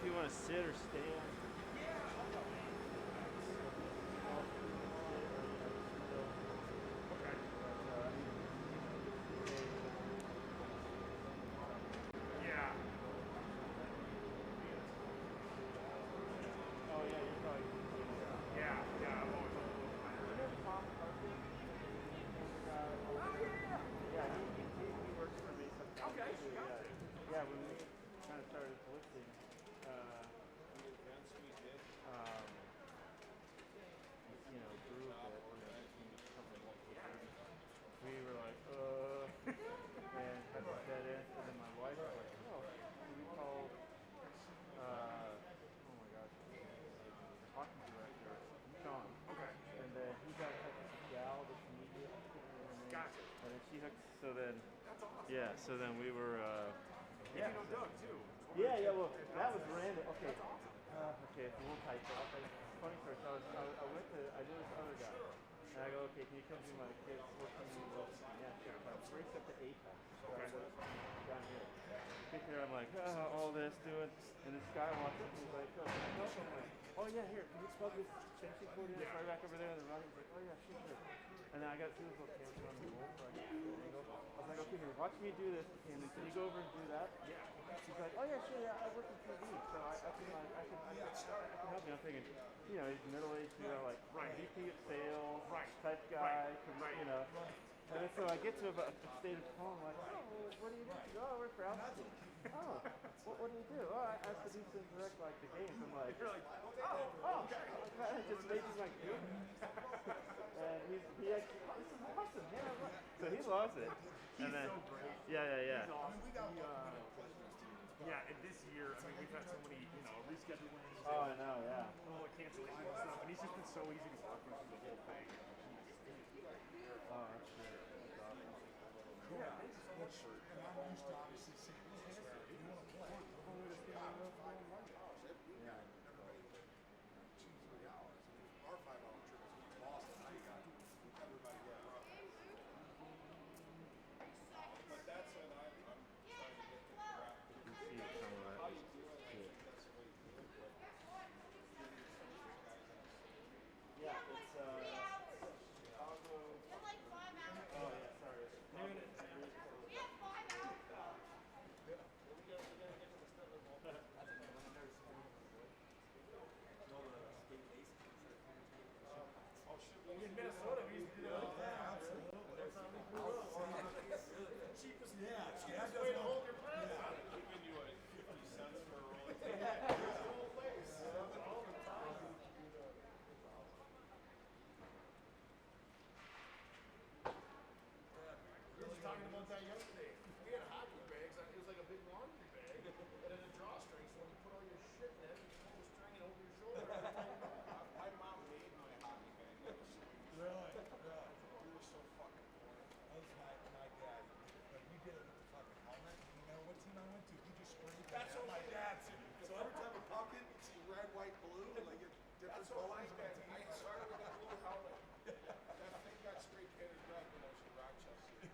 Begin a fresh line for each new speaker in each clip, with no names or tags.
if you want to sit or stand.
Okay. Yeah.
Oh yeah, you're probably.
Yeah. I'm always a little
You know Tom Parker?
Oh yeah.
Yeah, he works for me sometimes
Okay.
too.
Gotcha.
Yeah, when we kind of started lifting, uh, um, grew a bit, we were like, and had this dead end, and then my wife was like, oh, we called, oh my gosh, the hockey director, Sean.
Okay.
And then he got in touch with this gal, this comedian, I can't remember her name.
Gotcha.
And then she hooked, so then,
That's awesome.
yeah, so then we were,
You know Doug too.
yeah, well, that was random. Okay.
That's awesome.
Okay, it's a little tight, but funny story. So I knew this other guy. And I go, okay, can you come do my kids working in the local? Yeah, sure. So I race up to Apex. So I work down here. Get there, I'm like, all this, doing. And this guy walks up and he's like, I'm like, oh yeah, here, can you plug this safety cord in? It's right back over there in the running. He's like, oh yeah, sure. And then I got to see this little camera on the wall, so I was like, okay, here, watch me do this. And can you go over and do that?
Yeah.
She's like, oh yeah, sure, yeah, I work in TV, so I can help you. I'm thinking, he's middle-aged, like VP of sales, type guy, And then so I get to a state of home, like, oh, what do you do? She goes, oh, I work for Altitude. Oh, what do you do? Oh, I produce and direct like the games. I'm like,
You're like,
that just makes me like, good. And he actually, oh, this is awesome, man. So he loves it.
He's so great.
Yeah.
He's awesome. Yeah, and this year, I mean, we've had so many, reschedulings.
Oh, I know, yeah.
All the cancellations and stuff, and he's just been so easy to work with through the whole thing.
Oh, that's great. That's awesome.
Yeah.
And I'm used to obviously seeing this where if you want to play,
Yeah.
everybody 2-3 hours. I mean, our 5-hour trip is from Boston. Now you got everybody going up. But that's what I'm trying to get to wrap.
You see some of that. Yeah, it's Chicago.
You have like 5 hours.
Oh yeah, sorry.
We have 5 hours.
In Minnesota, we used to do that.
Yeah, absolutely.
Cheapest,
Yeah,
cheapest way to hold your breath.
Giving you 50 cents for a roll of tape.
All the time. We were just talking about that yesterday. We had hockey bags. It was like a big laundry bag, and then a drawstring. So when you put all your shit in it, you pull the string it over your shoulder.
My mom made my hockey bag.
Really?
We were so fucking poor.
That was my dad. Like, we did it with the fucking helmet. You know what team I went to? He just sprayed it.
That's what my dad said. So every time a puck hit, you'd see red, white, blue, and like your different colors. I started with a blue helmet. That thing got straight painted red when I was in Rochester. And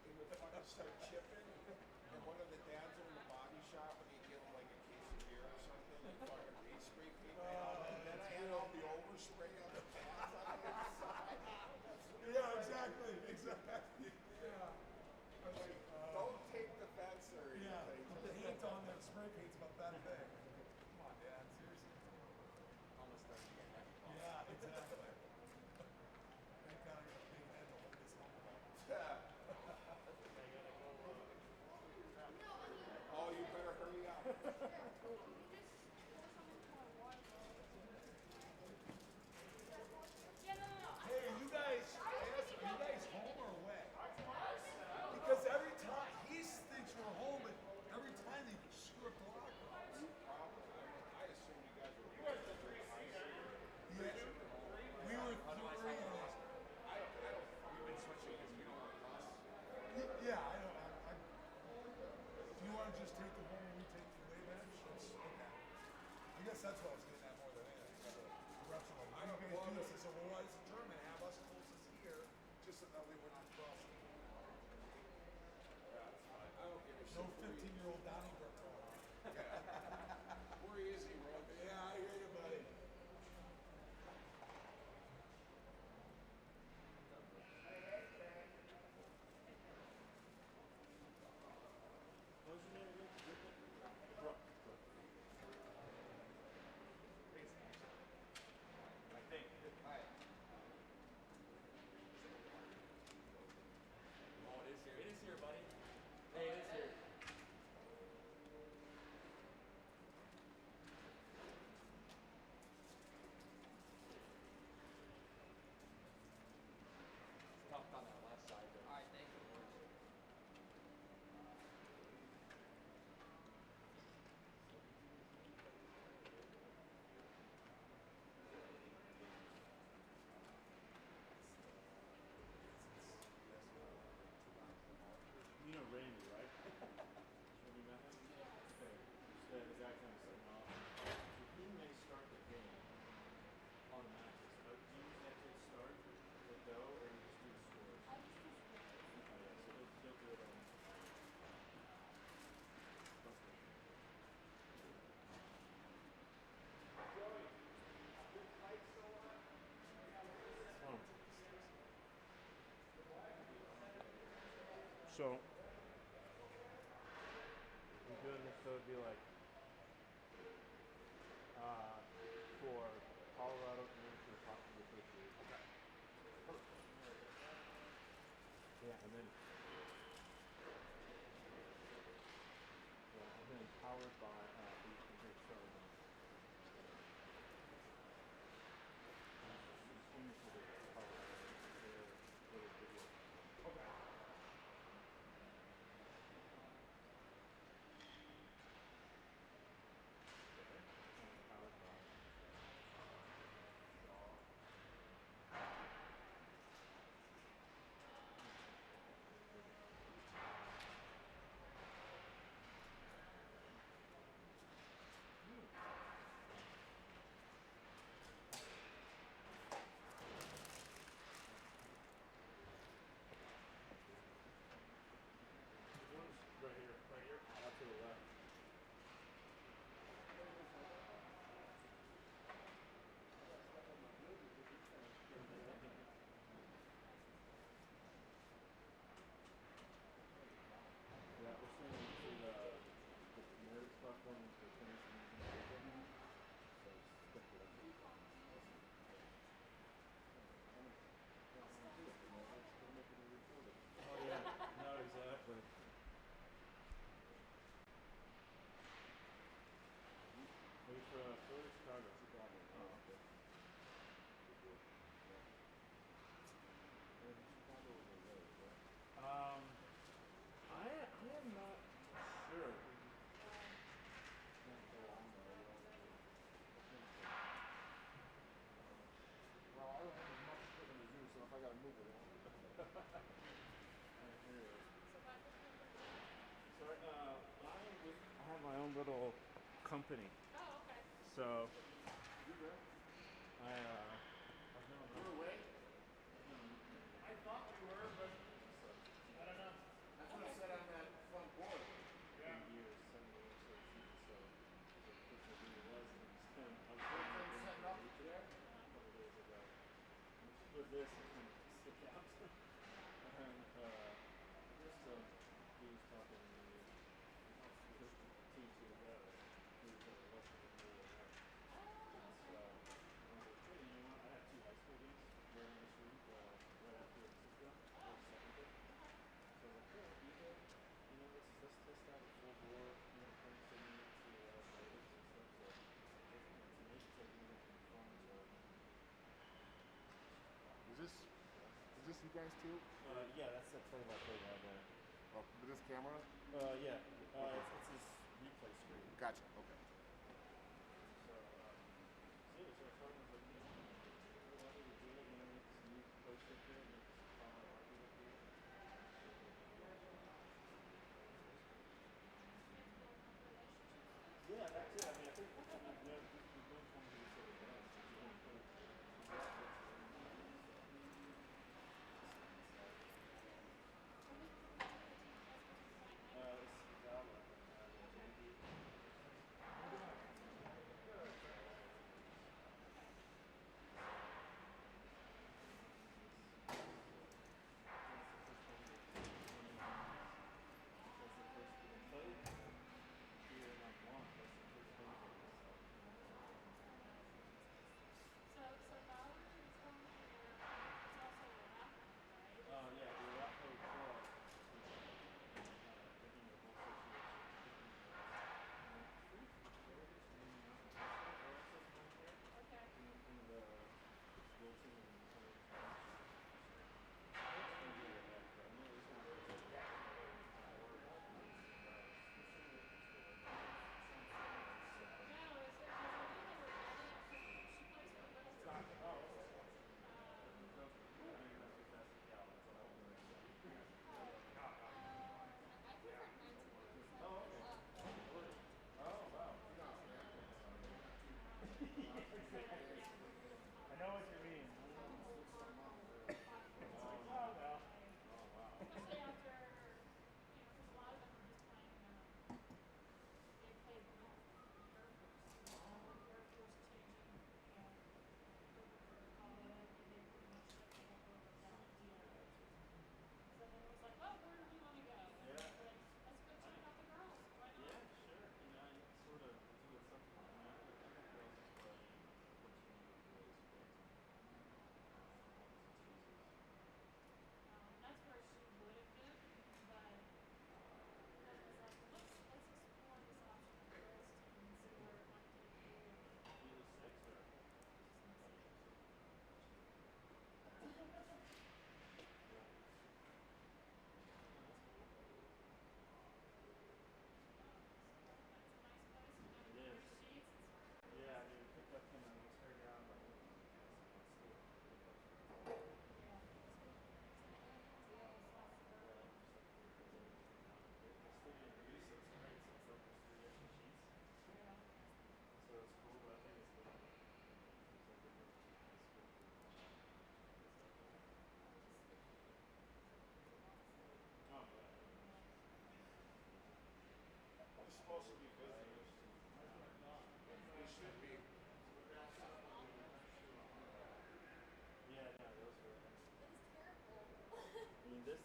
it would fucking start chipping. And one of the dads in the body shop, when he'd give him like a case of beer or something, and fucking re-spray paint my helmet. And then I had all the overspray on the pads on the inside.
Yeah, exactly. Yeah.
I'm like, don't take the fence or anything.
Yeah, put the paint on there, spray paint's about that big. Come on, Dad, seriously.
Almost starting to get heavy.
Yeah, exactly. Thank God I got a big head to hold this helmet up.
Oh, you better hurry up.
Hey, are you guys home or away? Because every time, he thinks we're home, but every time they screw up the locker rooms.
I assume you guys were three.
Yeah. We were three.
We've been switching because we don't want to bus.
Yeah, I don't. Do you want to just take the home and we take the way bench? Okay. I guess that's what I was getting at more than anything. The reps are like,
I don't
you
want
guys do this.
to-
I said, well, why is it German? Have us closest here.
Just so that way we're not crossing. Yeah, that's fine. I don't give a shit.
No 15-year-old Donnybrook going on.
So we're doing this, so it'd be like for Colorado and for the first year.
Okay.
Yeah, and then powered by so
Okay.
powered by
Right here. Right here.
out to the left. Yeah, we're sending to the nerd stuff going to tennis and so stick with it. Oh yeah, no, exactly. Wait for Philly, Chicago. Oh, okay. I am not sure.
Well, I don't have as much equipment as you, so if I gotta move it, I won't.
Sorry, I have my own little company.
Oh, okay.
So
You there?
I
We're away. I thought we were, but I don't know. That's what it said on that front board.
years, 7 years, so the person who was and I was
Everything setting up there.
a couple days ago. With this, it's gonna stick out. And just he was talking to me. Just teach you that he was listening to me. And so I was like, hey, you know what? I have 2 high school games during this week, right after Cisco, or the second day. So I was like, yeah, either, let's test out a full bore, 27 minutes to Vegas and stuff. So to me, it's like even fun. So
Is this you guys too?
yeah, that's the play-by-play guy there.
Oh, with this camera?
Yeah, it's his replay screen.
Gotcha. Okay.
So, so yeah, so I told him, I was like, we're happy to do it, it's a new place up here, and it's follow market up here. Yeah, that's it. I mean, I think we've known from the sort of dance. It's been pretty it's valid. JD.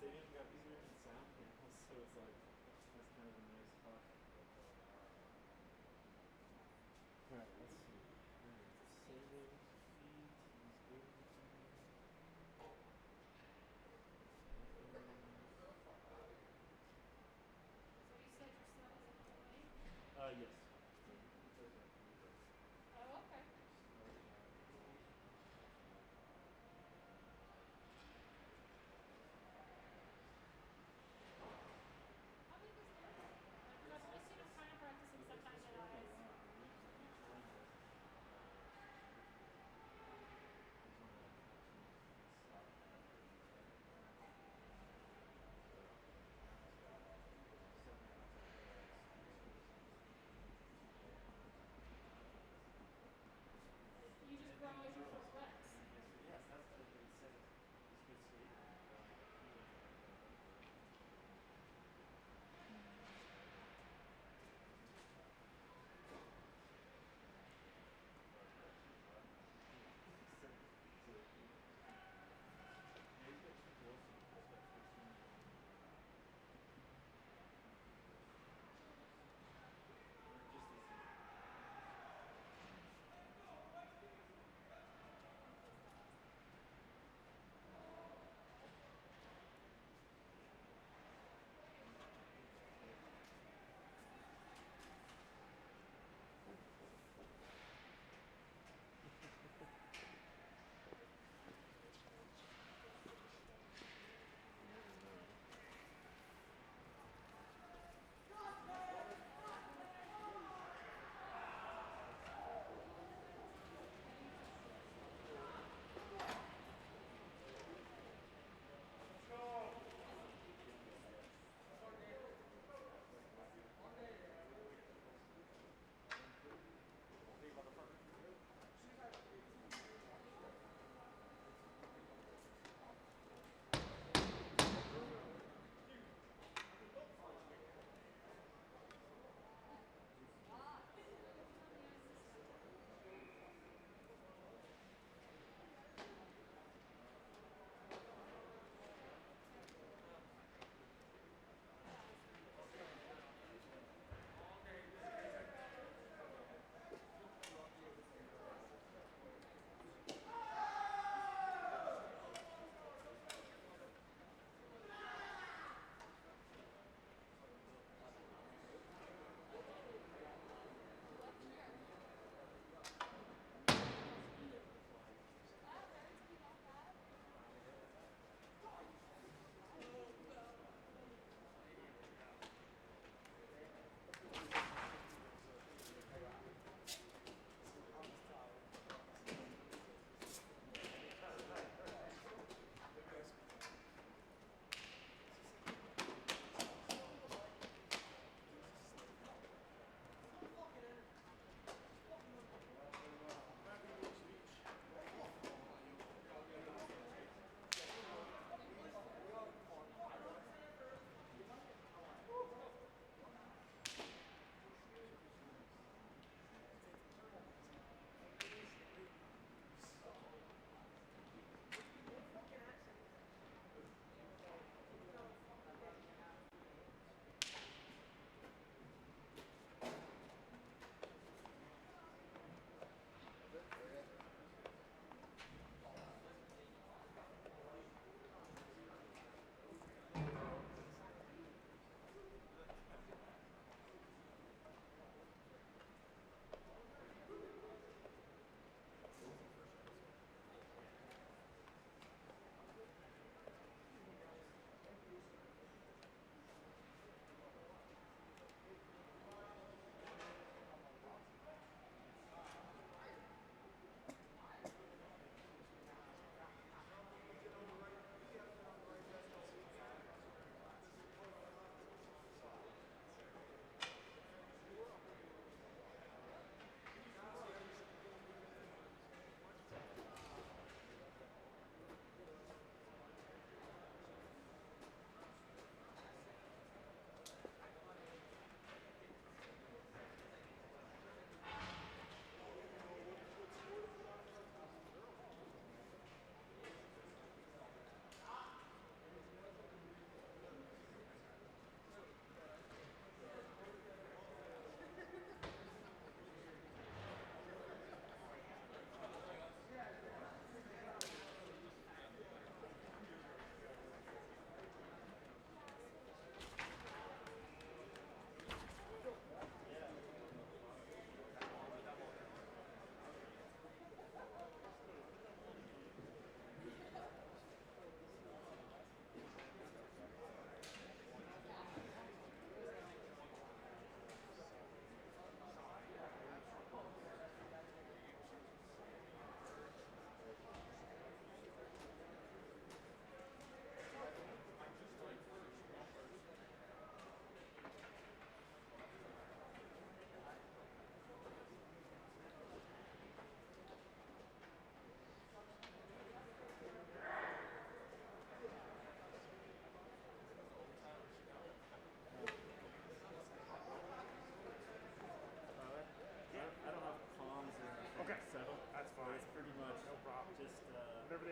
stadium's got 3 different sound panels, so it's like that's kind of a nice touch. Alright, let's see. Alright, saving feet, he's good.
So you said your son is in Hawaii?
Yes.
Oh, okay. How big is Derek? Because I've only seen him kind of practicing sometimes at eyes.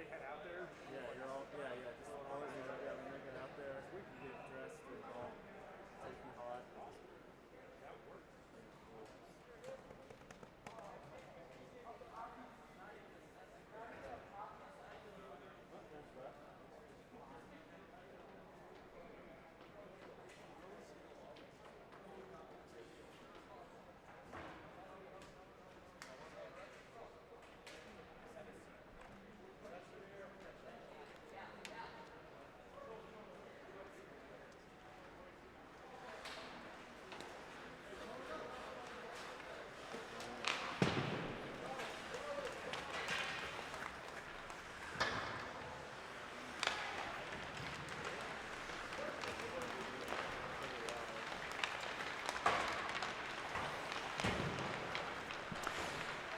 they head out there.
Yeah, you're all, just all of you, when they get out there, you get dressed and all safety hot.
That works.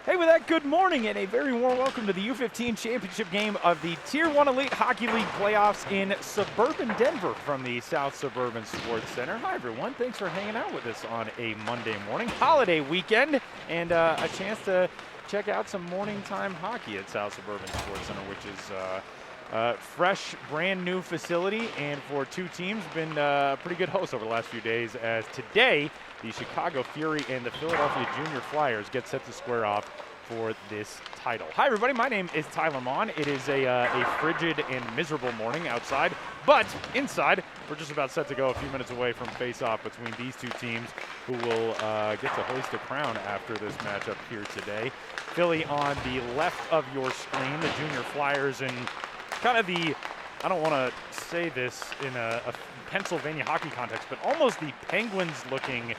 Hey, with that, good morning and a very warm welcome to the U15 championship game of the Tier 1 Elite Hockey League playoffs in suburban Denver from the South Suburban Sports Center. Hi, everyone. Thanks for hanging out with us on a Monday morning, holiday weekend, and a chance to check out some morning time hockey at South Suburban Sports Center, which is fresh, brand new facility, and for two teams, been a pretty good host over the last few days, as today, the Chicago Fury and the Philadelphia Junior Flyers get set to square off for this title. Hi, everybody. My name is Tyler Mon. It is a frigid and miserable morning outside, but inside, we're just about set to go a few minutes away from face-off between these two teams who will get to hoist a crown after this matchup here today. Philly on the left of your screen, the Junior Flyers in kind of the, I don't want to say this in a Pennsylvania hockey context, but almost the Penguins-looking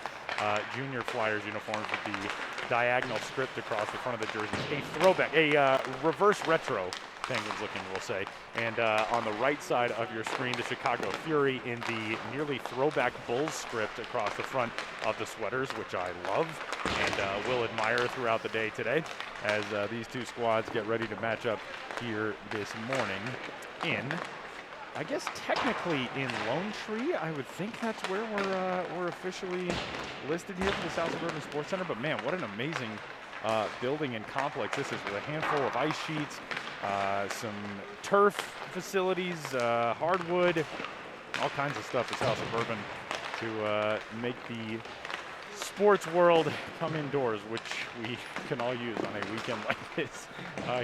Junior Flyers uniforms with the diagonal script across the front of the jerseys. A throwback, a reverse retro Penguins-looking, we'll say. And on the right side of your screen, the Chicago Fury in the nearly throwback Bulls script across the front of the sweaters, which I love and will admire throughout the day today as these two squads get ready to match up here this morning in, I guess technically in Lone Tree. I would think that's where we're officially listed here for the South Suburban Sports Center. But man, what an amazing building and complex this is, with a handful of ice sheets, some turf facilities, hardwood, all kinds of stuff at South Suburban to make the sports world come indoors, which we can all use on a weekend like this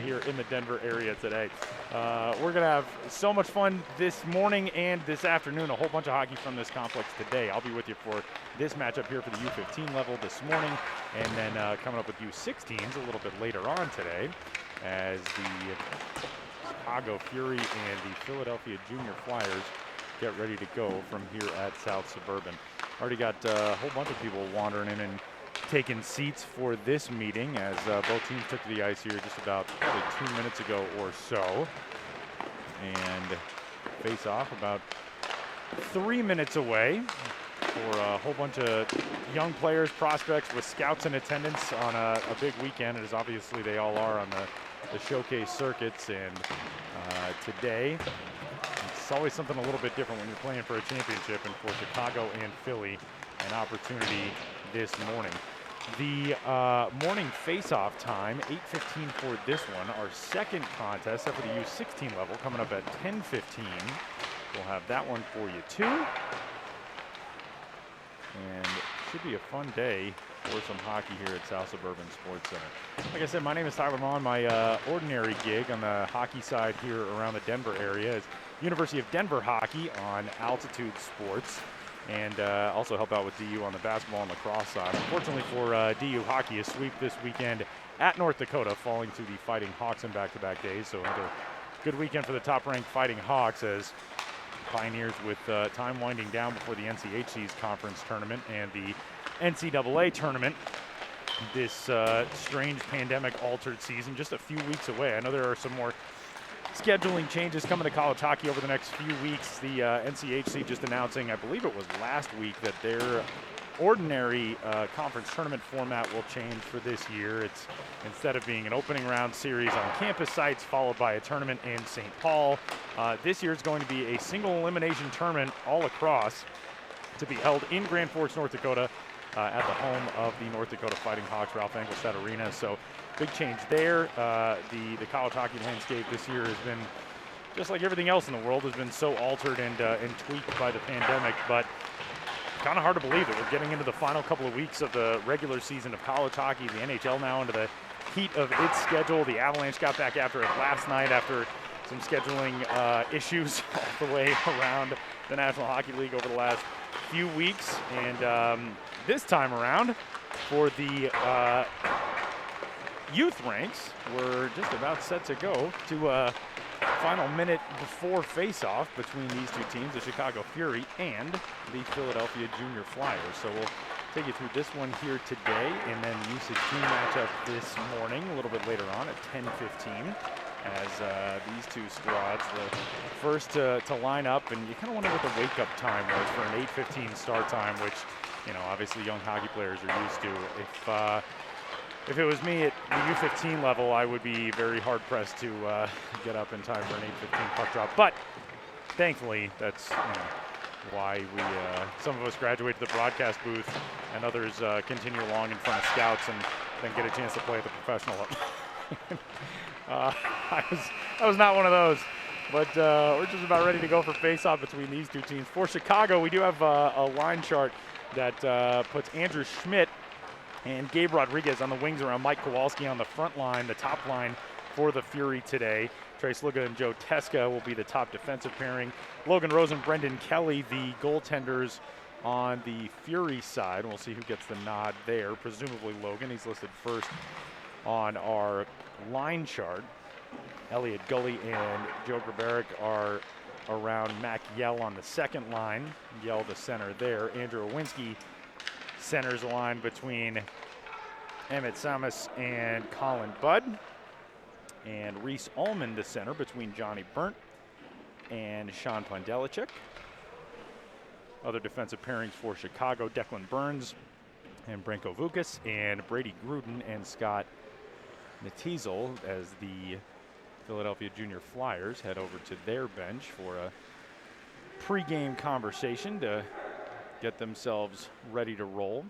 here in the Denver area today. We're going to have so much fun this morning and this afternoon, a whole bunch of hockey from this complex today. I'll be with you for this matchup here for the U15 level this morning, and then coming up with U16s a little bit later on today as the Chicago Fury and the Philadelphia Junior Flyers get ready to go from here at South Suburban. Already got a whole bunch of people wandering in and taking seats for this meeting as both teams took to the ice here just about probably 2 minutes ago or so. And face off about 3 minutes away for a whole bunch of young players, prospects with scouts in attendance on a big weekend, as obviously they all are on the showcase circuits. And today, it's always something a little bit different when you're playing for a championship, and for Chicago and Philly, an opportunity this morning. The morning face-off time, 8:15 for this one. Our second contest up for the U16 level coming up at 10:15. We'll have that one for you too. And should be a fun day for some hockey here at South Suburban Sports Center. Like I said, my name is Tyler Mon. My ordinary gig on the hockey side here around the Denver area is University of Denver hockey on Altitude Sports, and also help out with DU on the basketball and lacrosse side. Unfortunately for DU hockey, a sweep this weekend at North Dakota, falling to the Fighting Hawks in back-to-back days. So another good weekend for the top-ranked Fighting Hawks, as Pioneers, with time winding down before the NCHC's conference tournament and the NCAA tournament, this strange pandemic-altered season just a few weeks away. I know there are some more scheduling changes coming to college hockey over the next few weeks. The NCHC just announcing, I believe it was last week, that their ordinary conference tournament format will change for this year. It's, instead of being an opening round series on campus sites followed by a tournament in St. Paul, this year is going to be a single elimination tournament all across to be held in Grand Forks, North Dakota, at the home of the North Dakota Fighting Hawks, Ralph Engelstad Arena. So big change there. The college hockey landscape this year has been, just like everything else in the world, has been so altered and tweaked by the pandemic. But kind of hard to believe that we're getting into the final couple of weeks of the regular season of college hockey. The NHL now into the heat of its schedule. The Avalanche got back after it last night after some scheduling issues all the way around the National Hockey League over the last few weeks. And this time around, for the youth ranks, we're just about set to go to a final minute before face-off between these two teams, the Chicago Fury and the Philadelphia Junior Flyers. So we'll take you through this one here today, and then the U16 matchup this morning, a little bit later on at 10:15, as these two squads, the first to line up, and you kind of wonder what the wake-up time was for an 8:15 start time, which, you know, obviously young hockey players are used to. If it was me at the U15 level, I would be very hard-pressed to get up in time for an 8:15 puck drop. But thankfully, that's why we, some of us graduate to the broadcast booth, and others continue along in front of scouts and then get a chance to play at the professional level. I was not one of those. But we're just about ready to go for face-off between these two teams. For Chicago, we do have a line chart that puts Andrew Schmidt and Gabe Rodriguez on the wings around Mike Kowalski on the front line, the top line for the Fury today. Trace Luga and Joe Teska will be the top defensive pairing. Logan Rose and Brendan Kelly, the goaltenders on the Fury side. We'll see who gets the nod there. Presumably Logan. He's listed first on our line chart. Elliot Gully and Joe Grabaric are around Mac Yell on the second line. Yell the center there. Andrew Owinski centers a line between Emmett Samus and Colin Budd. And Reese Ullman, the center, between Johnny Burnt and Sean Pondelicek. Other defensive pairings for Chicago, Declan Burns and Branko Vukas, and Brady Gruden and Scott Natizel, as the Philadelphia Junior Flyers head over to their bench for a pregame conversation to get themselves ready to roll.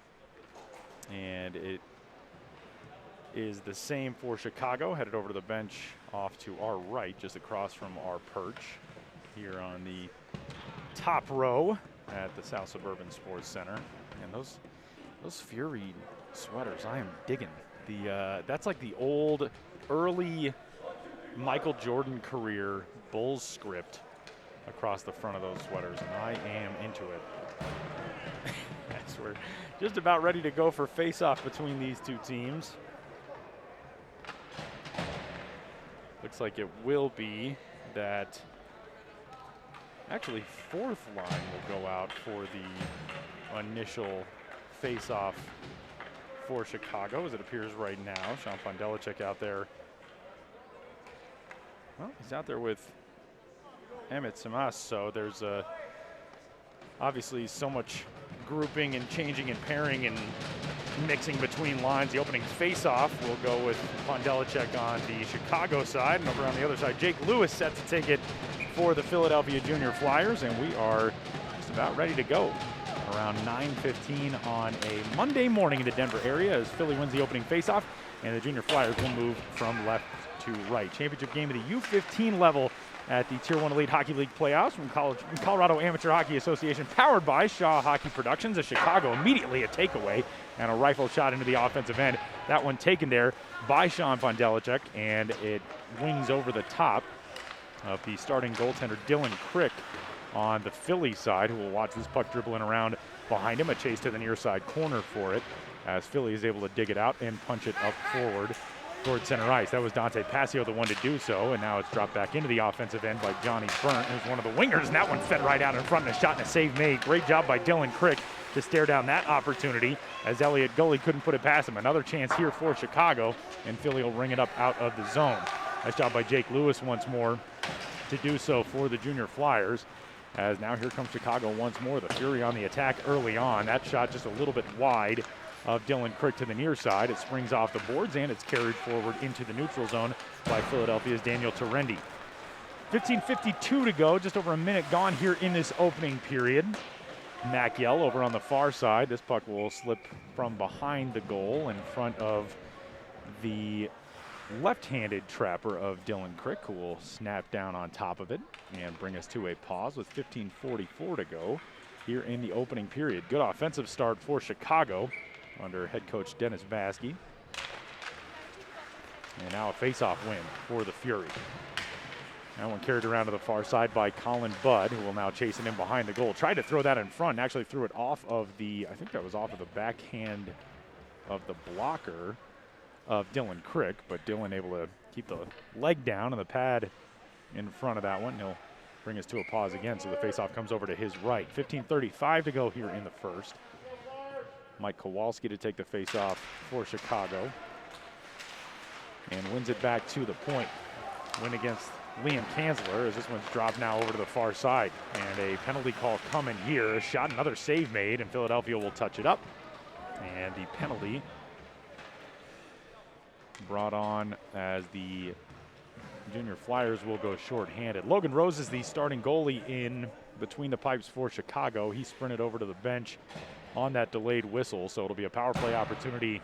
And it is the same for Chicago, headed over to the bench off to our right, just across from our perch here on the top row at the South Suburban Sports Center. And those Fury sweaters, I am digging. That's like the old, early Michael Jordan career Bulls script across the front of those sweaters, and I am into it. As we're just about ready to go for face-off between these two teams. Looks like it will be that actually fourth line will go out for the initial face-off for Chicago, as it appears right now. Sean Pondelicek out there. Well, he's out there with Emmett Samas, so there's obviously so much grouping and changing and pairing and mixing between lines. The opening face-off will go with Pondelicek on the Chicago side, and over on the other side, Jake Lewis set to take it for the Philadelphia Junior Flyers, and we are just about ready to go. Around 9:15 on a Monday morning in the Denver area as Philly wins the opening face-off, and the Junior Flyers will move from left to right. Championship game of the U15 level at the Tier 1 Elite Hockey League playoffs from Colorado Amateur Hockey Association, powered by Shaw Hockey Productions. As Chicago immediately a takeaway and a rifle shot into the offensive end. That one taken there by Sean Pondelicek, and it wings over the top of the starting goaltender Dylan Crick on the Philly side, who will watch this puck dribbling around behind him. A chase to the near side corner for it, as Philly is able to dig it out and punch it up forward toward center ice. That was Dante Passio, the one to do so, and now it's dropped back into the offensive end by Johnny Burnt, who's one of the wingers, and that one fed right out in front, and a shot and a save made. Great job by Dylan Crick to stare down that opportunity, as Elliot Gully couldn't put it past him. Another chance here for Chicago, and Philly will ring it up out of the zone. Nice job by Jake Lewis once more to do so for the Junior Flyers, as now here comes Chicago once more. The Fury on the attack early on. That shot just a little bit wide of Dylan Crick to the near side. It springs off the boards, and it's carried forward into the neutral zone by Philadelphia's Daniel Terendi. 15:52 to go, just over a minute gone here in this opening period. Maciel over on the far side. This puck will slip from behind the goal in front of the left-handed trapper of Dylan Crick, who will snap down on top of it and bring us to a pause with 15:44 to go here in the opening period. Good offensive start for Chicago under head coach Dennis Vaske. And now a face-off win for the Fury. That one carried around to the far side by Colin Budd, who will now chase it in behind the goal. Tried to throw that in front, and actually threw it off of the, I think that was off of the backhand of the blocker of Dylan Crick, but Dylan able to keep the leg down and the pad in front of that one. He'll bring us to a pause again, so the faceoff comes over to his right. 15:35 to go here in the first. Mike Kowalski to take the faceoff for Chicago and wins it back to the point. Win against Liam Kanzler as this one's dropped now over to the far side. And a penalty call coming here. A shot, another save made, and Philadelphia will touch it up. And the penalty brought on as the Junior Flyers will go shorthanded. Logan Rose is the starting goalie in between the pipes for Chicago. He sprinted over to the bench on that delayed whistle, so it'll be a power play opportunity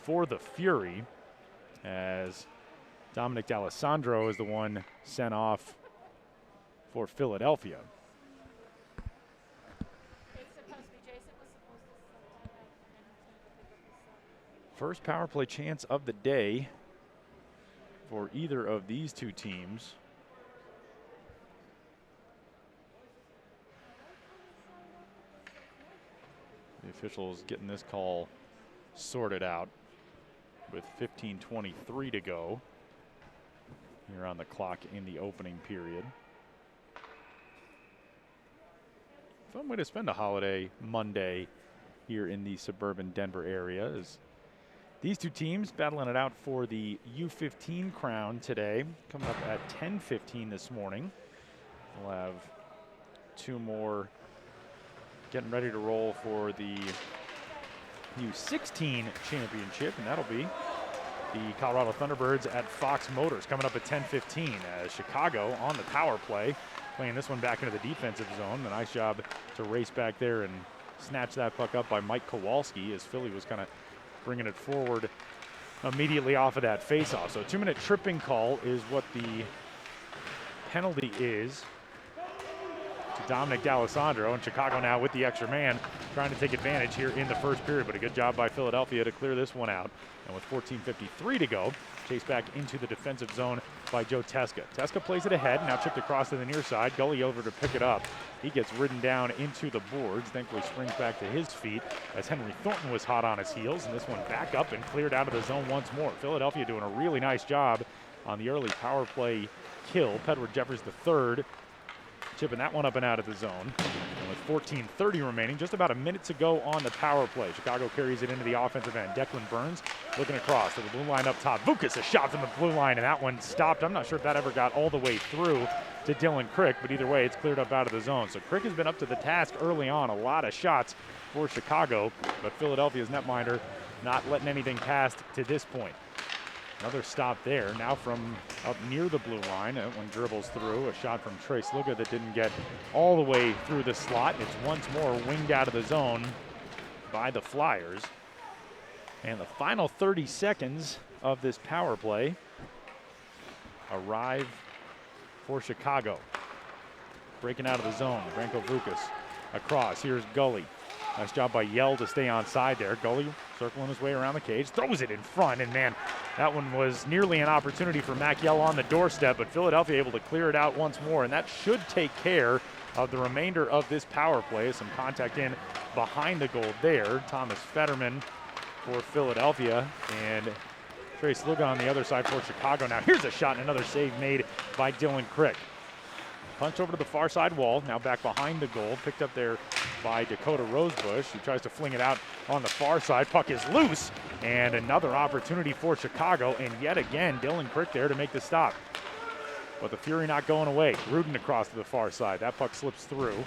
for the Fury as Dominic D'Alessandro is the one sent off for Philadelphia. First power play chance of the day for either of these two teams. The officials getting this call sorted out with 15:23 to go here on the clock in the opening period. Fun way to spend a holiday Monday here in the suburban Denver area as these two teams battling it out for the U15 crown today, coming up at 10:15 this morning. We'll have two more getting ready to roll for the U16 championship, and that'll be the Colorado Thunderbirds at Fox Motors coming up at 10:15 as Chicago on the power play, playing this one back into the defensive zone. A nice job to race back there and snatch that puck up by Mike Kowalski as Philly was kind of bringing it forward immediately off of that faceoff. So a 2-minute tripping call is what the penalty is to Dominic D'Alessandro, and Chicago now with the extra man trying to take advantage here in the first period, but a good job by Philadelphia to clear this one out. And with 14:53 to go, chased back into the defensive zone by Joe Teska. Teska plays it ahead, now chipped across to the near side. Gully over to pick it up. He gets ridden down into the boards, thankfully springs back to his feet as Henry Thornton was hot on his heels, and this one back up and cleared out of the zone once more. Philadelphia doing a really nice job on the early power play kill. Pedward Jeffers III chipping that one up and out of the zone. And with 14:30 remaining, just about a minute to go on the power play. Chicago carries it into the offensive end. Declan Burns looking across to the blue line up top. Vukas a shot from the blue line, and that one stopped. I'm not sure if that ever got all the way through to Dylan Crick, but either way, it's cleared up out of the zone. So Crick has been up to the task early on. A lot of shots for Chicago, but Philadelphia's netminder not letting anything past to this point. Another stop there, now from up near the blue line. One dribbles through, a shot from Trey Sluga that didn't get all the way through the slot. It's once more winged out of the zone by the Flyers. And the final 30 seconds of this power play arrive for Chicago. Breaking out of the zone, Branko Vukas across. Here's Gully. Nice job by Yell to stay onside there. Gully circling his way around the cage, throws it in front, and man, that one was nearly an opportunity for Maciel on the doorstep, but Philadelphia able to clear it out once more, and that should take care of the remainder of this power play. Some contact in behind the goal there. Thomas Fetterman for Philadelphia, and Trey Sluga on the other side for Chicago. Now here's a shot and another save made by Dylan Crick. Punch over to the far side wall, now back behind the goal, picked up there by Dakota Rosebush, who tries to fling it out on the far side. Puck is loose, and another opportunity for Chicago, and yet again, Dylan Crick there to make the stop. But the Fury not going away. Rudin across to the far side. That puck slips through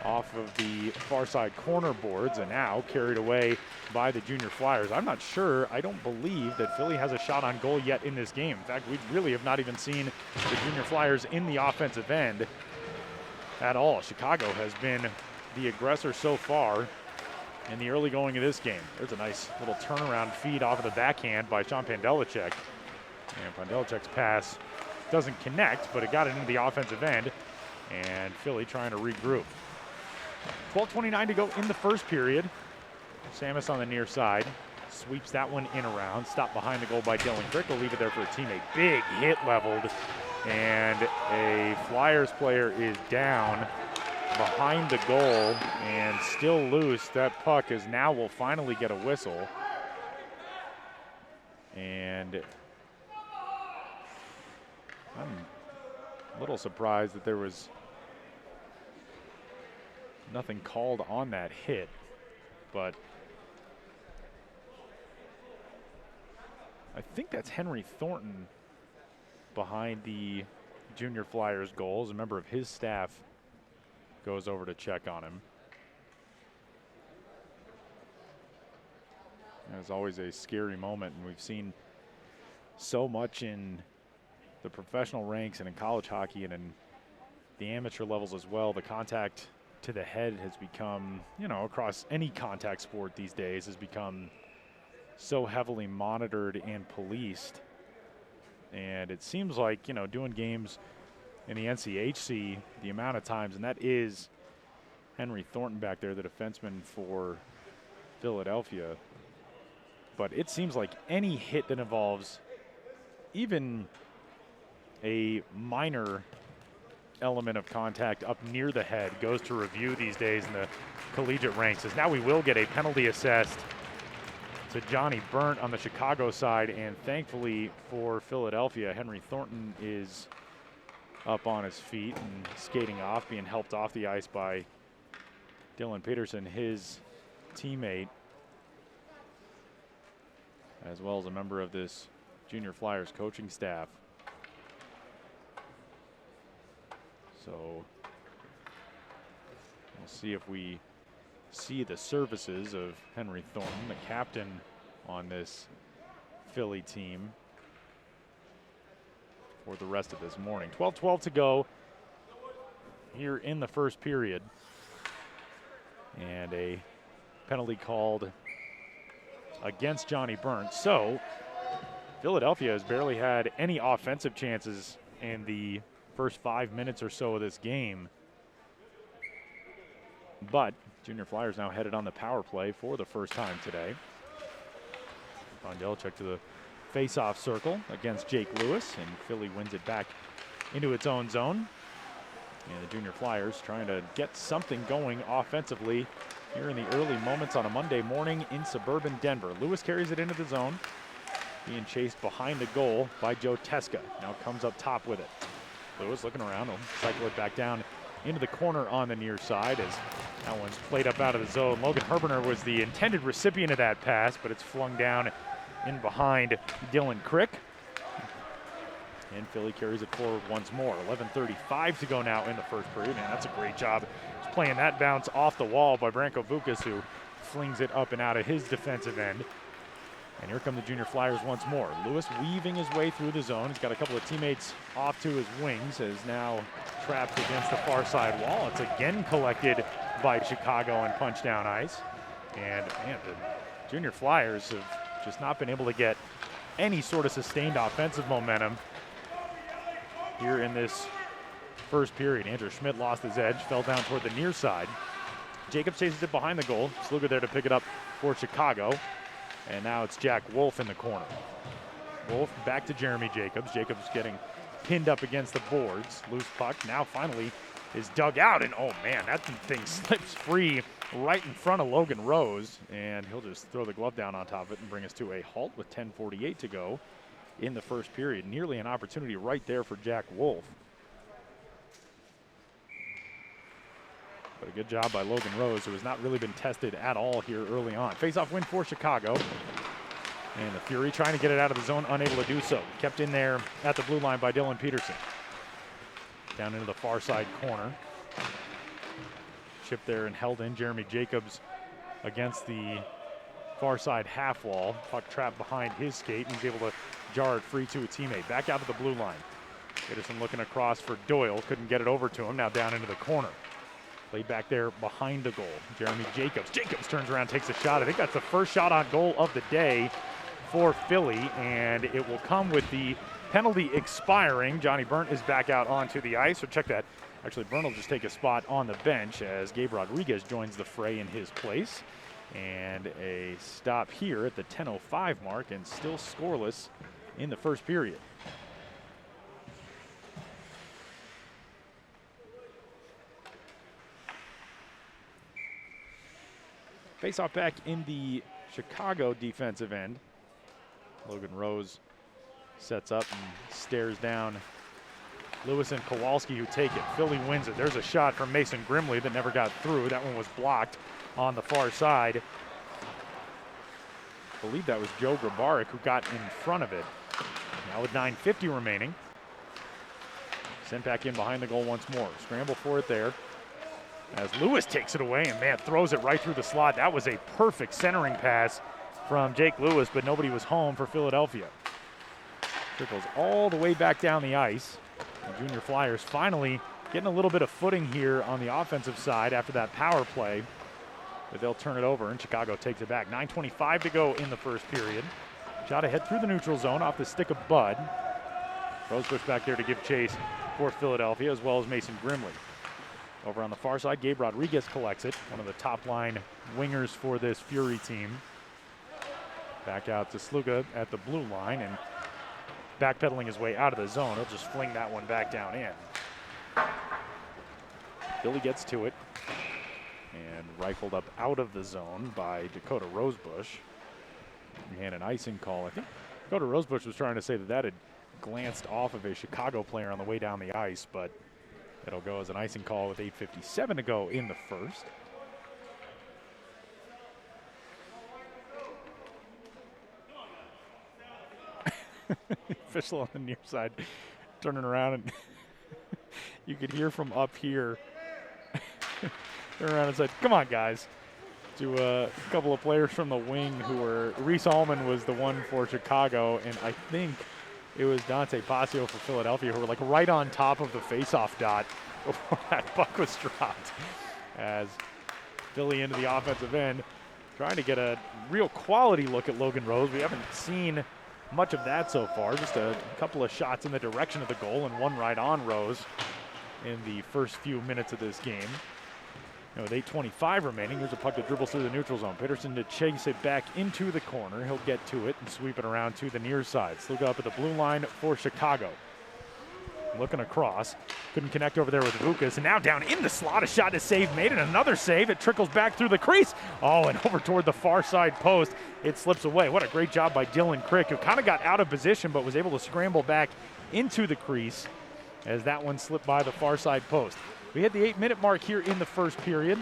off of the far side corner boards, and now carried away by the Junior Flyers. I'm not sure, I don't believe that Philly has a shot on goal yet in this game. In fact, we really have not even seen the Junior Flyers in the offensive end at all. Chicago has been the aggressor so far in the early going of this game. There's a nice little turnaround feed off of the backhand by Sean Pandelicek. And Pandelicek's pass doesn't connect, but it got it into the offensive end. And Philly trying to regroup. 12:29 to go in the first period. Samus on the near side. Sweeps that one in around. Stopped behind the goal by Dylan Crick. Will leave it there for a teammate. Big hit leveled. And a Flyers player is down behind the goal and still loose. That puck is now will finally get a whistle. And I'm a little surprised that there was nothing called on that hit, but I think that's Henry Thornton behind the Junior Flyers goals. A member of his staff goes over to check on him. It's always a scary moment, and we've seen so much in the professional ranks and in college hockey and in the amateur levels as well. The contact to the head has become, you know, across any contact sport these days, has become so heavily monitored and policed. And it seems like, you know, doing games in the NCHC, the amount of times, and that is Henry Thornton back there, the defenseman for Philadelphia. But it seems like any hit that involves even a minor element of contact up near the head goes to review these days in the collegiate ranks. As now we will get a penalty assessed to Johnny Burnt on the Chicago side, and thankfully for Philadelphia, Henry Thornton is up on his feet and skating off, being helped off the ice by Dylan Peterson, his teammate, as well as a member of this Junior Flyers coaching staff. So we'll see if we see the services of Henry Thornton, the captain on this Philly team, for the rest of this morning. 12:12 to go here in the first period. And a penalty called against Johnny Burnt. So Philadelphia has barely had any offensive chances in the first 5 minutes or so of this game. But Junior Flyers now headed on the power play for the first time today. Pandelicek to the face-off circle against Jake Lewis, and Philly wins it back into its own zone. And the Junior Flyers trying to get something going offensively here in the early moments on a Monday morning in suburban Denver. Lewis carries it into the zone, being chased behind the goal by Joe Teska. Now comes up top with it. Lewis looking around, will cycle it back down into the corner on the near side as that one's played up out of the zone. Logan Herbener was the intended recipient of that pass, but it's flung down in behind Dylan Crick. And Philly carries it forward once more. 11:35 to go now in the first period, and that's a great job. Just playing that bounce off the wall by Branko Vukas, who flings it up and out of his defensive end. And here come the Junior Flyers once more. Lewis weaving his way through the zone. He's got a couple of teammates off to his wings, is now trapped against the far side wall. It's again collected by Chicago on punch down ice. And man, the Junior Flyers have just not been able to get any sort of sustained offensive momentum here in this first period. Andrew Schmidt lost his edge, fell down toward the near side. Jacobs chases it behind the goal. Sluga there to pick it up for Chicago. And now it's Jack Wolf in the corner. Wolf back to Jeremy Jacobs. Jacobs getting pinned up against the boards. Loose puck now finally is dug out. And oh man, that thing slips free right in front of Logan Rose. And he'll just throw the glove down on top of it and bring us to a halt with 10:48 to go in the first period. Nearly an opportunity right there for Jack Wolf. But a good job by Logan Rose, who has not really been tested at all here early on. Face-off win for Chicago. And the Fury trying to get it out of the zone, unable to do so. Kept in there at the blue line by Dylan Peterson. Down into the far side corner. Chipped there and held in. Jeremy Jacobs against the far side half wall. Puck trapped behind his skate, and he's able to jar it free to a teammate. Back out to the blue line. Peterson looking across for Doyle. Couldn't get it over to him. Now down into the corner. Played back there behind the goal. Jeremy Jacobs. Jacobs turns around, takes a shot. I think that's the first shot on goal of the day for Philly, and it will come with the penalty expiring. Johnny Burnt is back out onto the ice. So check that. Actually, Burnt will just take a spot on the bench as Gabe Rodriguez joins the fray in his place. And a stop here at the 10:05 mark, and still scoreless in the first period. Face-off back in the Chicago defensive end. Logan Rose sets up and stares down Lewis and Kowalski, who take it. Philly wins it. There's a shot from Mason Grimley that never got through. That one was blocked on the far side. I believe that was Joe Grabarek who got in front of it. Now with 9:50 remaining. Sent back in behind the goal once more. Scramble for it there. As Lewis takes it away and, man, throws it right through the slot. That was a perfect centering pass from Jake Lewis, but nobody was home for Philadelphia. Trickles all the way back down the ice. The Junior Flyers finally getting a little bit of footing here on the offensive side after that power play. But they'll turn it over, and Chicago takes it back. 9:25 to go in the first period. Shot ahead through the neutral zone off the stick of Bud. Rosebush back there to give chase for Philadelphia, as well as Mason Grimley. Over on the far side, Gabe Rodriguez collects it, one of the top line wingers for this Fury team. Back out to Sluga at the blue line, and backpedaling his way out of the zone. He'll just fling that one back down in. Billy gets to it and rifled up out of the zone by Dakota Rosebush. And an icing call. I think Dakota Rosebush was trying to say that that had glanced off of a Chicago player on the way down the ice, but it'll go as an icing call with 8:57 to go in the first. Official on the near side turning around, and you could hear from up here. Turn around and said, "Come on, guys," to a couple of players from the wing who were, Reese Allman was the one for Chicago, and I think it was Dante Passio for Philadelphia, who were like right on top of the faceoff dot before that puck was dropped. As Philly into the offensive end, trying to get a real quality look at Logan Rose. We haven't seen much of that so far. Just a couple of shots in the direction of the goal and one right on Rose in the first few minutes of this game. With 8:25 remaining, here's a puck that dribbles through the neutral zone. Peterson to chase it back into the corner. He'll get to it and sweep it around to the near side. Sluga up at the blue line for Chicago. Looking across. Couldn't connect over there with Vukas. And now down in the slot, a shot is saved, made, and another save. It trickles back through the crease. Oh, and over toward the far side post. It slips away. What a great job by Dylan Crick, who kind of got out of position but was able to scramble back into the crease as that one slipped by the far side post. We hit the 8-minute mark here in the first period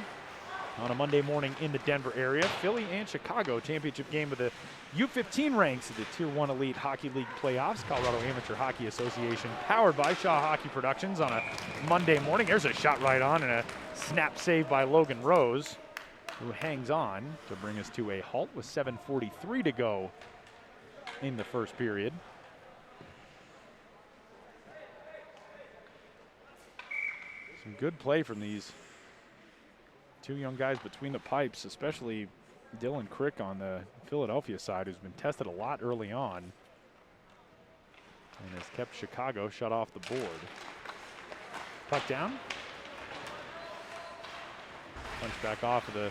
on a Monday morning in the Denver area. Philly and Chicago championship game of the U15 ranks of the Tier 1 Elite Hockey League playoffs. Colorado Amateur Hockey Association, powered by Shaw Hockey Productions on a Monday morning. There's a shot right on and a snap save by Logan Rose, who hangs on to bring us to a halt with 7:43 to go in the first period. Some good play from these two young guys between the pipes, especially Dylan Crick on the Philadelphia side, who's been tested a lot early on and has kept Chicago shut off the board. Puck down. Punch back off of the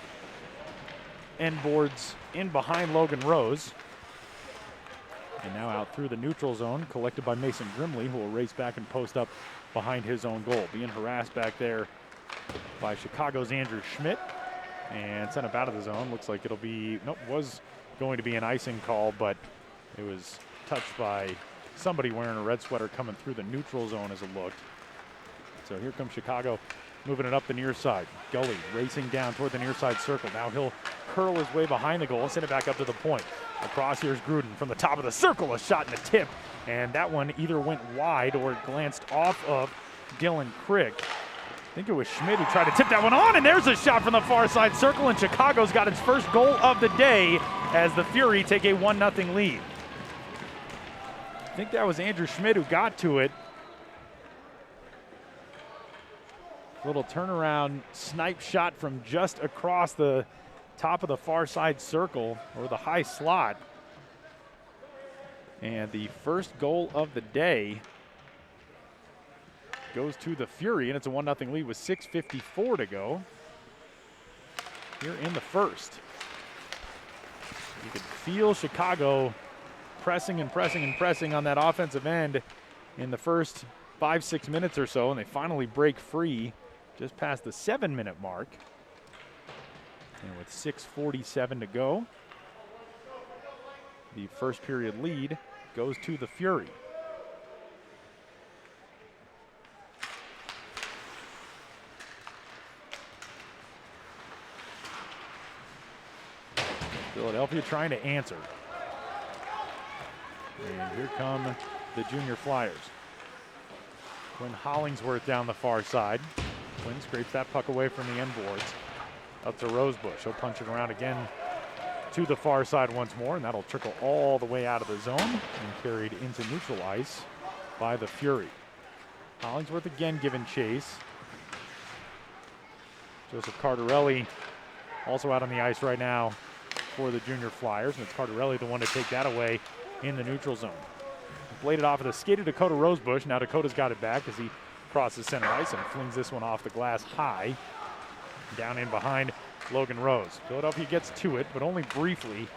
end boards in behind Logan Rose. And now out through the neutral zone, collected by Mason Grimley, who will race back and post up behind his own goal. Being harassed back there by Chicago's Andrew Schmidt and sent up out of the zone. Looks like it'll be, nope, was going to be an icing call, but it was touched by somebody wearing a red sweater coming through the neutral zone as it looked. So here comes Chicago moving it up the near side. Gully racing down toward the near side circle. Now he'll curl his way behind the goal and send it back up to the point. Across here's Gruden from the top of the circle, a shot in the tip, and that one either went wide or it glanced off of Dylan Crick. I think it was Schmidt who tried to tip that one on, and there's a shot from the far side circle, and Chicago's got its first goal of the day as the Fury take a 1-0 lead. I think that was Andrew Schmidt who got to it, Little turnaround snipe shot from just across the top of the far side circle, or the high slot. And the first goal of the day goes to the Fury, and it's a 1-0 lead with 6:54 to go here in the first. You could feel Chicago pressing and pressing and pressing on that offensive end in the first 5-6 minutes or so, and they finally break free just past the 7-minute mark. And with 6:47 to go, the first period lead goes to the Fury. Philadelphia trying to answer. And here come the Junior Flyers. Quinn Hollingsworth down the far side. Quinn scrapes that puck away from the end boards. Up to Rosebush. He'll punch it around again to the far side once more, and that'll trickle all the way out of the zone and carried into neutral ice by the Fury. Hollingsworth again given chase. Joseph Cardarelli also out on the ice right now for the Junior Flyers, and it's Cardarelli the one to take that away in the neutral zone. Bladed off of the skate of Dakota Rosebush. Now Dakota's got it back as he crosses center ice and flings this one off the glass high. Down in behind Logan Rose. Philadelphia gets to it, but only briefly,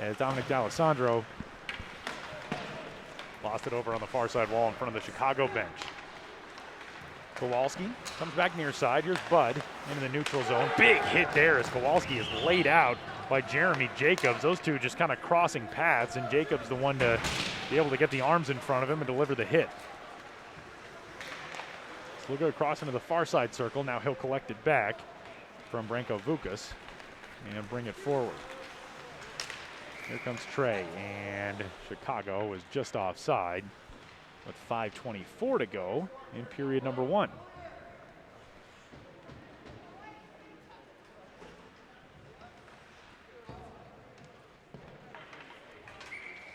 as Dominic D'Alessandro lost it over on the far side wall in front of the Chicago bench. Kowalski comes back near side. Here's Bud into the neutral zone. Big hit there as Kowalski is laid out by Jeremy Jacobs. Those two just kind of crossing paths, and Jacobs the one to be able to get the arms in front of him and deliver the hit. Sluga across into the far side circle. Now he'll collect it back from Branko Vukas and bring it forward. Here comes Trey, and Chicago is just offside with 5:24 to go in period number 1.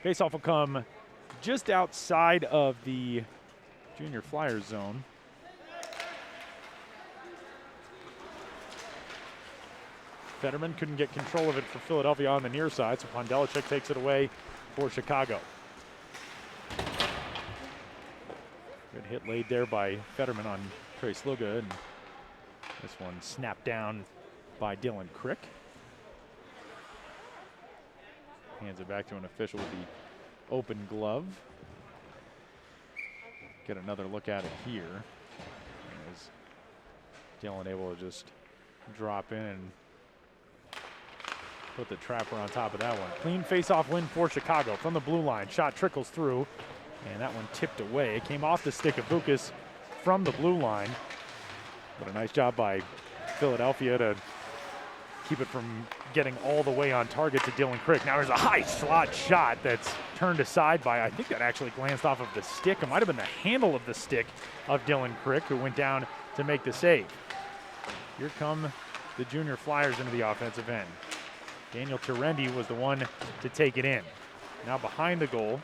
Faceoff will come just outside of the Junior Flyers zone. Fetterman couldn't get control of it for Philadelphia on the near side, so Pondelicek takes it away for Chicago. Good hit laid there by Fetterman on Trey Sluga, and this one snapped down by Dylan Crick. Hands it back to an official with the open glove. Get another look at it here. As Dylan able to just drop in and put the trapper on top of that one. Clean face-off win for Chicago from the blue line. Shot trickles through, and that one tipped away. It came off the stick of Vukas from the blue line. But a nice job by Philadelphia to keep it from getting all the way on target to Dylan Crick. Now there's a high slot shot that's turned aside by, I think that actually glanced off of the stick. It might have been the handle of the stick of Dylan Crick, who went down to make the save. Here come the Junior Flyers into the offensive end. Daniel Terendi was the one to take it in. Now behind the goal,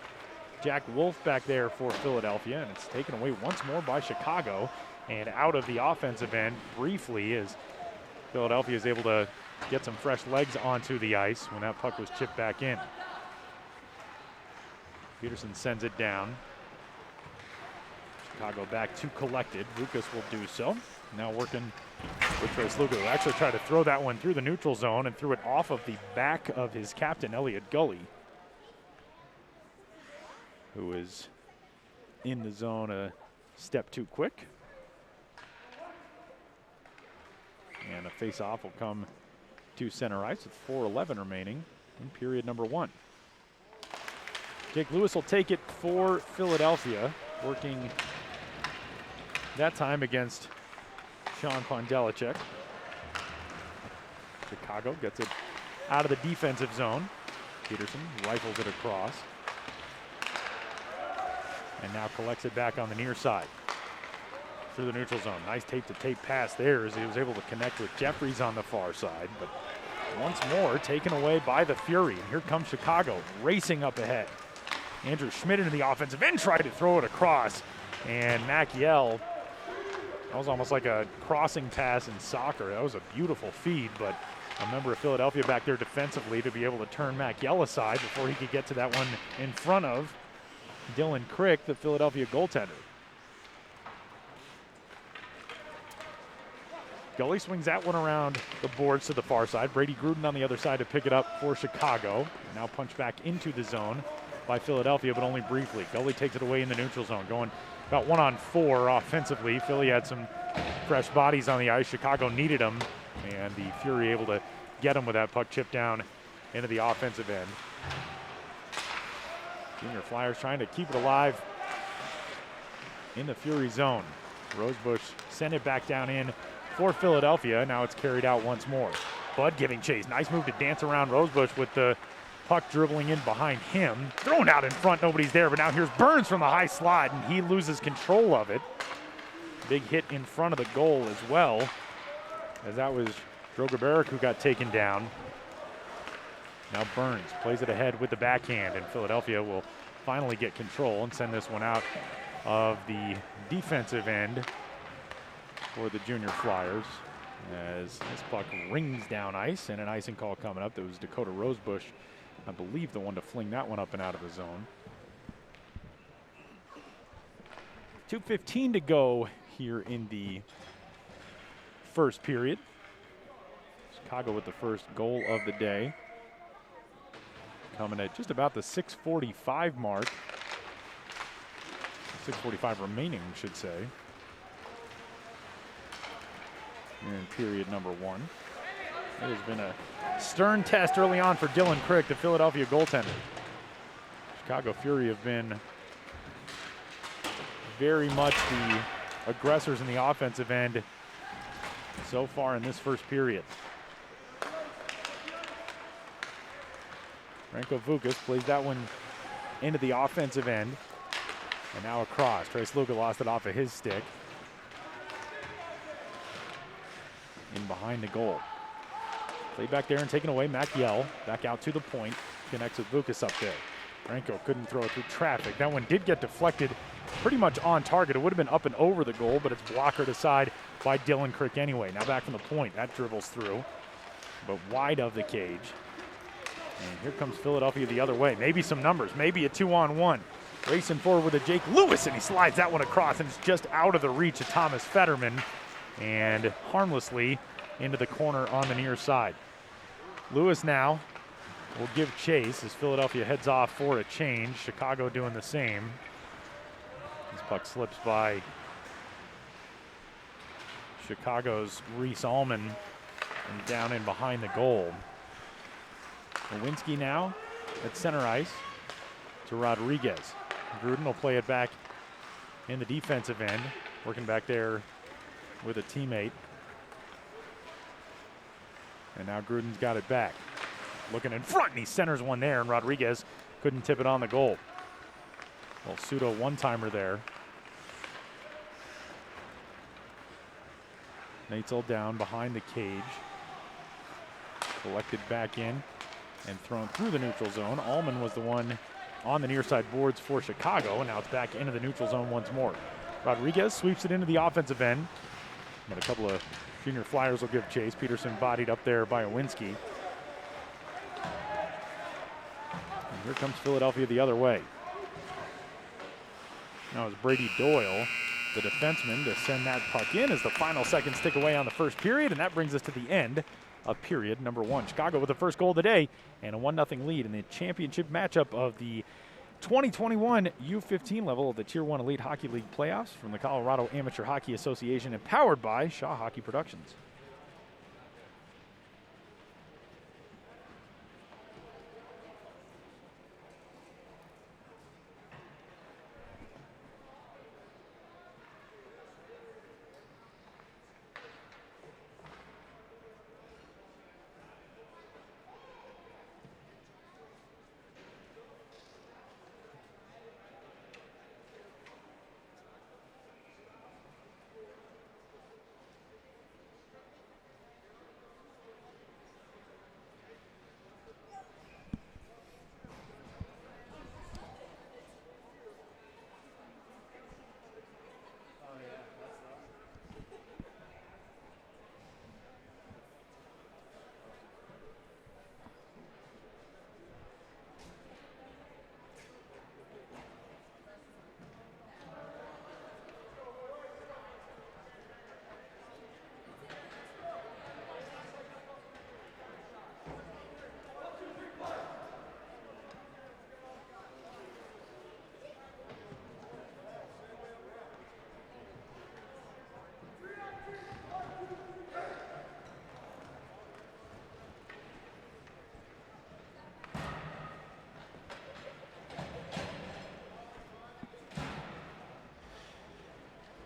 Jack Wolf back there for Philadelphia, and it's taken away once more by Chicago. And out of the offensive end briefly as Philadelphia is able to get some fresh legs onto the ice when that puck was chipped back in. Peterson sends it down. Chicago back to collected. Vukas will do so. Now working with Trey Sluga, who actually tried to throw that one through the neutral zone and threw it off of the back of his captain, Elliot Gully, who is in the zone a step too quick. And a face-off will come to center ice with 4:11 remaining in period number 1. Jake Lewis will take it for Philadelphia, working that time against Sean Pondelicek. Chicago gets it out of the defensive zone. Peterson rifles it across. And now collects it back on the near side through the neutral zone. Nice tape-to-tape pass there as he was able to connect with Jeffries on the far side. But once more taken away by the Fury. And here comes Chicago racing up ahead. Andrew Schmidt into the offensive end, tried to throw it across. And Maciel That was almost like a crossing pass in soccer. That was a beautiful feed, but a member of Philadelphia back there defensively to be able to turn Mac Yell aside before he could get to that one in front of Dylan Crick, the Philadelphia goaltender. Gully swings that one around the boards to the far side. Brady Gruden on the other side to pick it up for Chicago. Now punched back into the zone by Philadelphia, but only briefly. Gully takes it away in the neutral zone, going about 1-on-4 offensively. Philly had some fresh bodies on the ice. Chicago needed them, and the Fury able to get him with that puck chipped down into the offensive end. Junior Flyers trying to keep it alive in the Fury zone. Rosebush sent it back down in for Philadelphia. Now it's carried out once more. Bud giving chase. Nice move to dance around Rosebush with the puck dribbling in behind him. Thrown out in front, nobody's there, but now here's Burns from the high slide, and he loses control of it. Big hit in front of the goal as well, as that was Drogoberek who got taken down. Now Burns plays it ahead with the backhand, and Philadelphia will finally get control and send this one out of the defensive end for the Junior Flyers, as this puck rings down ice, and an icing call coming up. That was Dakota Rosebush, I believe, the one to fling that one up and out of the zone. 2:15 to go here in the first period. Chicago with the first goal of the day, coming at just about the 6:45 mark. 6:45 remaining, I should say, here in period number one. It has been a stern test early on for Dylan Crick, the Philadelphia goaltender. Chicago Fury have been very much the aggressors in the offensive end so far in this first period. Ranko Vukas plays that one into the offensive end, and now across. Trace Luka lost it off of his stick. In behind the goal. Played back there and taken away. Mac Yell back out to the point. Connects with Vukas up there. Ranko couldn't throw it through traffic. That one did get deflected pretty much on target. It would have been up and over the goal, but it's blockered aside by Dylan Crick anyway. Now back from the point. That dribbles through, but wide of the cage. And here comes Philadelphia the other way. Maybe some numbers. Maybe a 2-on-1. Racing forward with a Jake Lewis, and he slides that one across, and it's just out of the reach of Thomas Fetterman, and harmlessly into the corner on the near side. Lewis now will give chase as Philadelphia heads off for a change. Chicago doing the same. This puck slips by Chicago's Reese Allman and down in behind the goal. Lewinsky now at center ice to Rodriguez. Gruden will play it back in the defensive end, working back there with a teammate. And now Gruden's got it back. Looking in front, and he centers one there, and Rodriguez couldn't tip it on the goal. Well, pseudo one-timer there. Natezel down behind the cage. Collected back in and thrown through the neutral zone. Allman was the one on the near side boards for Chicago, and now it's back into the neutral zone once more. Rodriguez sweeps it into the offensive end, but a couple of Junior Flyers will give chase. Peterson bodied up there by Lewinsky. And here comes Philadelphia the other way. Now it's Brady Doyle, the defenseman, to send that puck in as the final seconds tick away on the first period, and that brings us to the end of period number one. Chicago with the first goal of the day and a 1-0 lead in the championship matchup of the 2021 U15 level of the Tier 1 Elite Hockey League playoffs from the Colorado Amateur Hockey Association and powered by Shaw Hockey Productions.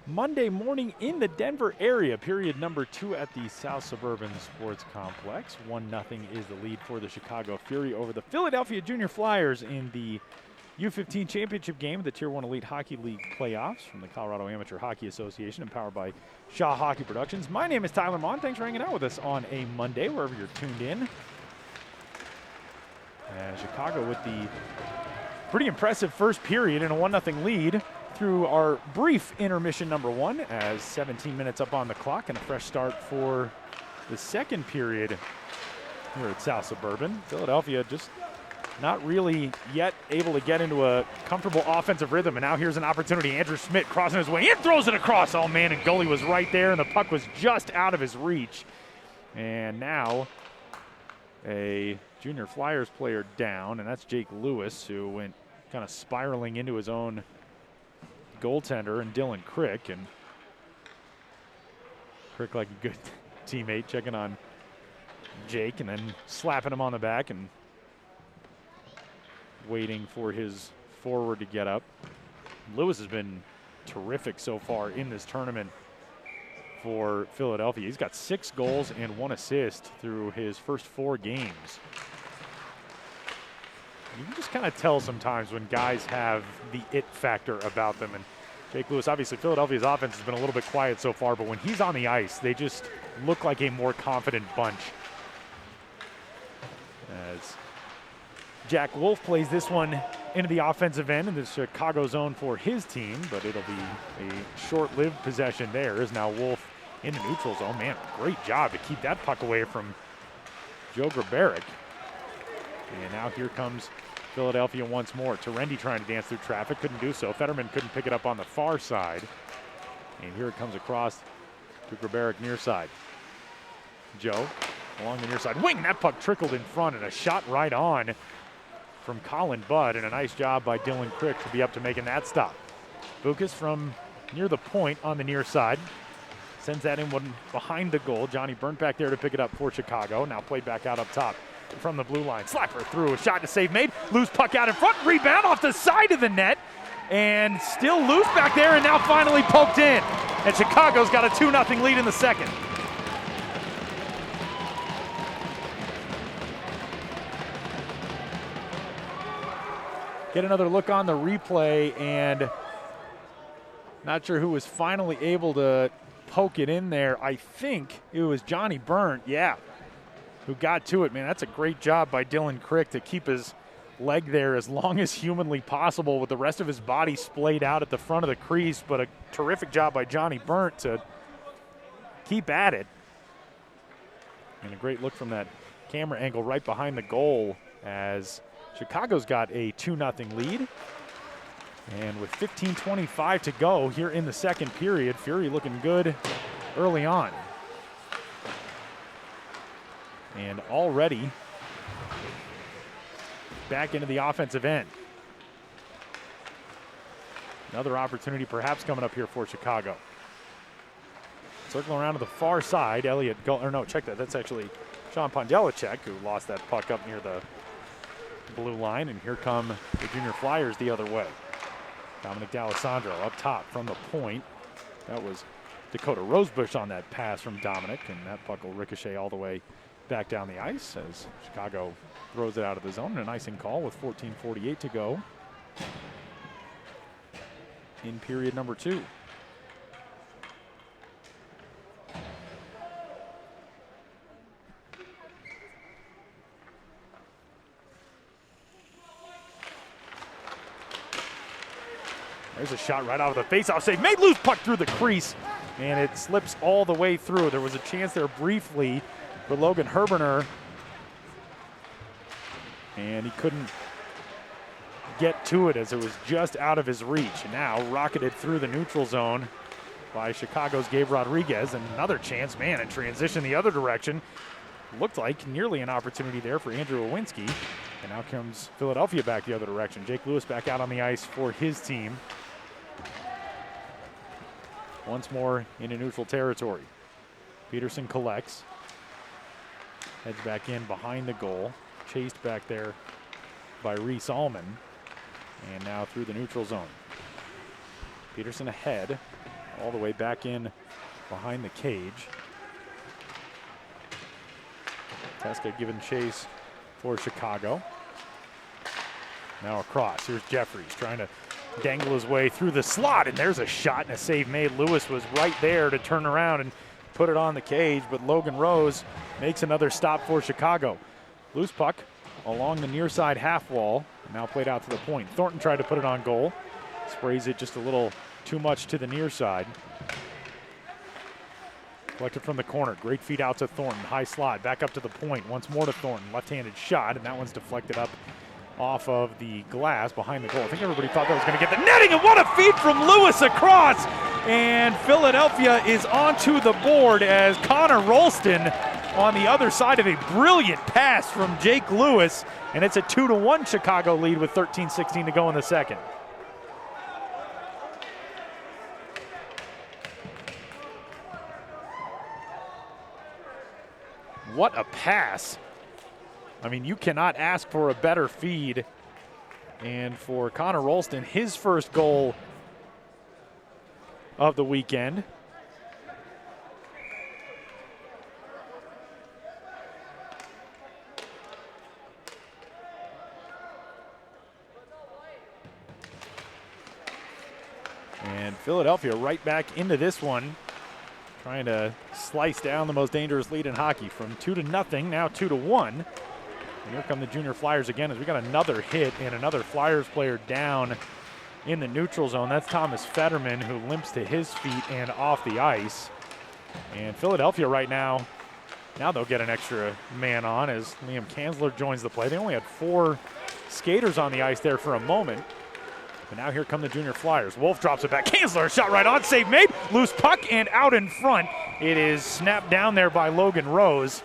Monday morning in the Denver area. Period number 2 at the South Suburban Sports Complex. 1-0 is the lead for the Chicago Fury over the Philadelphia Junior Flyers in the U15 championship game of the Tier 1 Elite Hockey League playoffs from the Colorado Amateur Hockey Association and powered by Shaw Hockey Productions. My name is Tyler Mon. Thanks for hanging out with us on a Monday, wherever you're tuned in. And Chicago with the pretty impressive first period and a 1-0 lead through our brief intermission number 1 as 17 minutes up on the clock and a fresh start for the second period here at South Suburban. Philadelphia just not really yet able to get into a comfortable offensive rhythm, and now here's an opportunity. Andrew Schmidt crossing his way in, throws it across. Oh man, and goalie was right there, and the puck was just out of his reach. And now a Junior Flyers player down, and that's Jake Lewis, who went kind of spiraling into his own goaltender and Dylan Crick. And Crick, like a good teammate, checking on Jake and then slapping him on the back and waiting for his forward to get up. Lewis has been terrific so far in this tournament for Philadelphia. He's got 6 goals and 1 assist through his first 4 games. You can just kind of tell sometimes when guys have the it factor about them. And Jake Lewis, obviously Philadelphia's offense has been a little bit quiet so far, but when he's on the ice, they just look like a more confident bunch. As Jack Wolf plays this one into the offensive end in the Chicago zone for his team, but it'll be a short-lived possession there as now Wolf in the neutral zone. Man, great job to keep that puck away from Joe Grabarek. And now here comes Philadelphia once more. Terendi trying to dance through traffic, couldn't do so. Fetterman couldn't pick it up on the far side. And here it comes across to Grabarek near side. Joe along the near side wing. That puck trickled in front and a shot right on from Colin Budd, and a nice job by Dylan Crick to be up to making that stop. Bukas from near the point on the near side. Sends that in one behind the goal. Johnny Burnt back there to pick it up for Chicago. Now played back out up top from the blue line. Slapper through, a shot to save made. Loose puck out in front, rebound off the side of the net. And still loose back there, and now finally poked in. And Chicago's got a 2-0 lead in the second. Get another look on the replay, and not sure who was finally able to poke it in there. I think it was Johnny Burnt, yeah, who got to it. Man, that's a great job by Dylan Crick to keep his leg there as long as humanly possible with the rest of his body splayed out at the front of the crease, but a terrific job by Johnny Burnt to keep at it. And a great look from that camera angle right behind the goal as Chicago's got a 2-0 lead. And with 15:25 to go here in the second period, Fury looking good early on. And already back into the offensive end. Another opportunity perhaps coming up here for Chicago. Circling around to the far side, check that. That's actually Sean Pondelicek, who lost that puck up near the blue line, and here come the Junior Flyers the other way. Dominic D'Alessandro up top from the point. That was Dakota Rosebush on that pass from Dominic, and that puck will ricochet all the way back down the ice as Chicago throws it out of the zone. An icing call with 14:48 to go in period number 2. There's a shot right out of the faceoff save. Made loose puck through the crease, and it slips all the way through. There was a chance there briefly for Logan Herberner, and he couldn't get to it as it was just out of his reach. And now rocketed through the neutral zone by Chicago's Gabe Rodriguez. And another chance, man, in transition the other direction. Looked like nearly an opportunity there for Andrew Owinski. And now comes Philadelphia back the other direction. Jake Lewis back out on the ice for his team. Once more into neutral territory. Peterson collects. Heads back in behind the goal. Chased back there by Reese Allman. And now through the neutral zone. Peterson ahead. all the way back in behind the cage. Teska giving chase for Chicago. Now across. Here's Jeffries trying to dangle his way through the slot, and there's a shot and a save made. Lewis was right there to turn around and put it on the cage, but Logan Rose makes another stop for Chicago. Loose puck along the near side half wall, now played out to the point. Thornton tried to put it on goal, sprays it just a little too much to the near side. Collected from the corner, great feed out to Thornton, high slot, back up to the point, once more to Thornton, left-handed shot, and that one's deflected up off of the glass behind the goal. I think everybody thought that was going to get the netting, and what a feed from Lewis across! And Philadelphia is onto the board as Connor Rolston on the other side of a brilliant pass from Jake Lewis, and it's a 2-1 Chicago lead with 13:16 to go in the second. What a pass. I mean, you cannot ask for a better feed. And for Connor Rolston, his first goal of the weekend. And Philadelphia right back into this one, trying to slice down the most dangerous lead in hockey from 2-0, now 2-1. And here come the Junior Flyers again as we got another hit and another Flyers player down in the neutral zone. That's Thomas Fetterman, who limps to his feet and off the ice. And Philadelphia right now they'll get an extra man on as Liam Kanzler joins the play. They only had 4 skaters on the ice there for a moment. But now here come the Junior Flyers. Wolf drops it back. Kanzler, shot right on, save made. Loose puck and out in front. It is snapped down there by Logan Rose.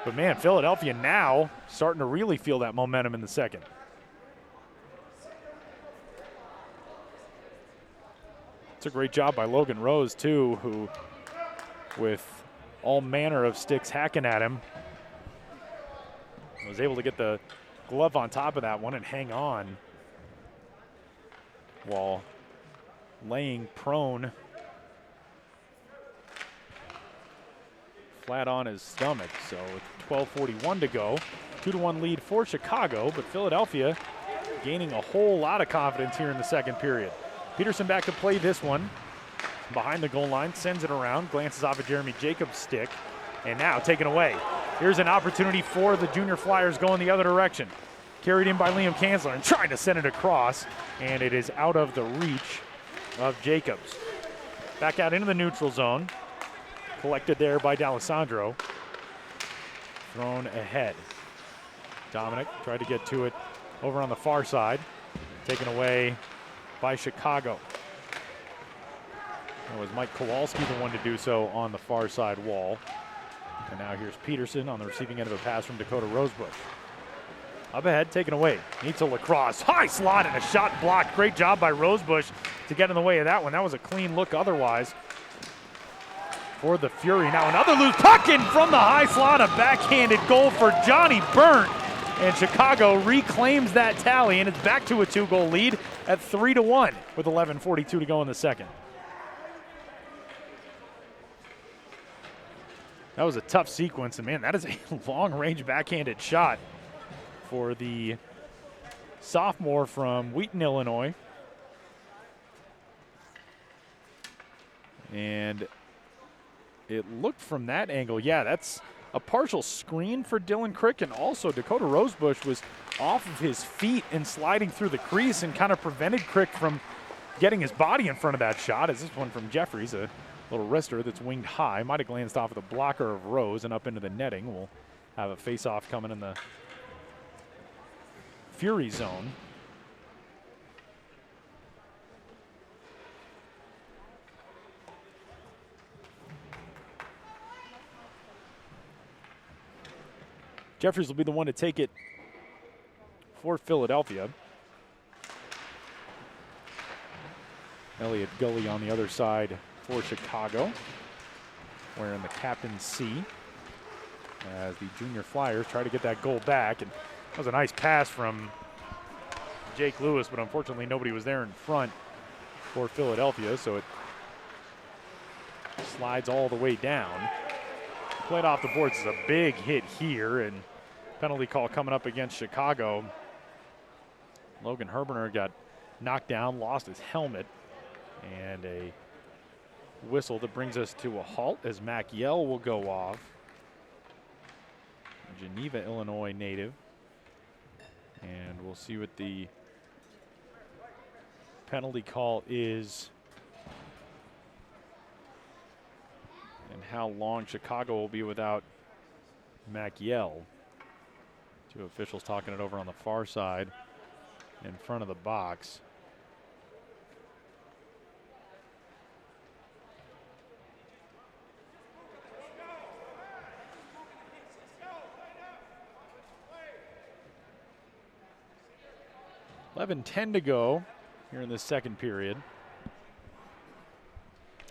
But man, Philadelphia now starting to really feel that momentum in the second. It's a great job by Logan Rose too, who with all manner of sticks hacking at him was able to get the glove on top of that one and hang on while laying prone flat on his stomach. So with 12:41 to go, 2-1 lead for Chicago, but Philadelphia gaining a whole lot of confidence here in the second period. Peterson back to play this one behind the goal line, sends it around, glances off of Jeremy Jacobs' stick, and now taken away. Here's an opportunity for the Junior Flyers going the other direction. Carried in by Liam Kanzler and trying to send it across, and it is out of the reach of Jacobs. Back out into the neutral zone. Collected there by D'Alessandro. Thrown ahead. Dominic tried to get to it over on the far side. Taken away by Chicago. That was Mike Kowalski the one to do so on the far side wall. And now here's Peterson on the receiving end of a pass from Dakota Rosebush. Up ahead, taken away. Needs a lacrosse. High slot and a shot blocked. Great job by Rosebush to get in the way of that one. That was a clean look otherwise for the Fury. Now another loose puck in from the high slot. A backhanded goal for Johnny Burnt. And Chicago reclaims that tally, and it's back to a 2-goal lead at 3-1 with 11:42 to go in the second. That was a tough sequence, and man, that is a long-range backhanded shot for the sophomore from Wheaton, Illinois. And it looked from that angle, yeah, that's a partial screen for Dylan Crick, and also Dakota Rosebush was off of his feet and sliding through the crease and kind of prevented Crick from getting his body in front of that shot, as this one from Jeffries, a little wrister that's winged high, might have glanced off of the blocker of Rose and up into the netting. We'll have a face-off coming in the Fury zone. Jeffries will be the one to take it for Philadelphia. Elliot Gully on the other side for Chicago, wearing the captain's C, as the Junior Flyers try to get that goal back. And that was a nice pass from Jake Lewis, but unfortunately nobody was there in front for Philadelphia, so it Slides all the way down. Played off the boards is a big hit here, and penalty call coming up against Chicago. Logan Herbener got knocked down, lost his helmet, and a whistle that brings us to a halt as Mac Yell will go off. Geneva, Illinois native. And we'll see what the penalty call is and how long Chicago will be without Mac Yell. Two officials talking it over on the far side in front of the box. .10 to go here in the second period.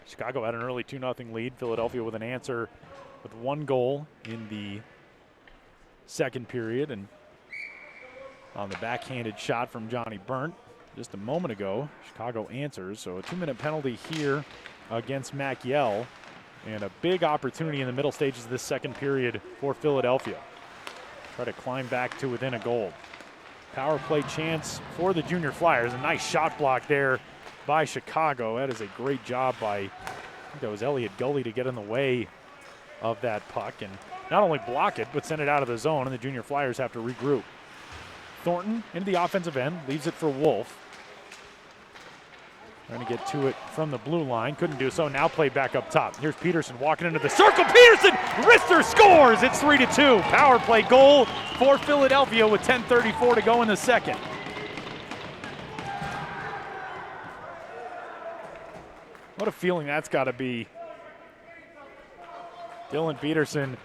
Chicago had an early 2-0 lead. Philadelphia with an answer with 1 goal in the second period. And on the backhanded shot from Johnny Burnt just a moment ago, Chicago answers. So a 2-minute penalty here against Mac Yell. And a big opportunity in the middle stages of this second period for Philadelphia. Try to climb back to within a goal. Power play chance for the Junior Flyers. A nice shot block there by Chicago. That is a great job by, I think that was Elliot Gully, to get in the way of that puck and not only block it, but send it out of the zone, and the Junior Flyers have to regroup. Thornton into the offensive end, leaves it for Wolf. Trying to get to it from the blue line, couldn't do so. Now play back up top. Here's Peterson walking into the circle. Peterson, wrister scores. It's 3-2. Power play goal for Philadelphia with 10:34 to go in the second. What a feeling that's got to be. Dylan Peterson,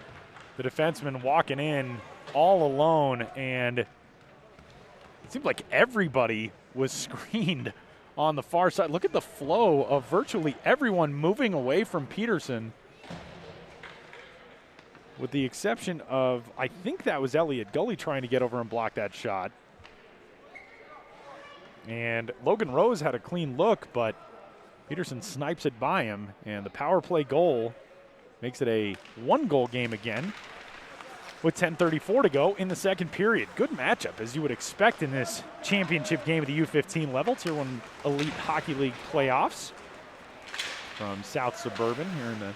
the defenseman, walking in all alone, and it seemed like everybody was screened on the far side. Look at the flow of virtually everyone moving away from Peterson, with the exception of, I think that was Elliot Gully trying to get over and block that shot. And Logan Rose had a clean look, but Peterson snipes it by him, and the power play goal makes it a 1-goal game again with 10:34 to go in the second period. Good matchup, as you would expect in this championship game of the U15 level, Tier 1 Elite Hockey League playoffs from South Suburban here in the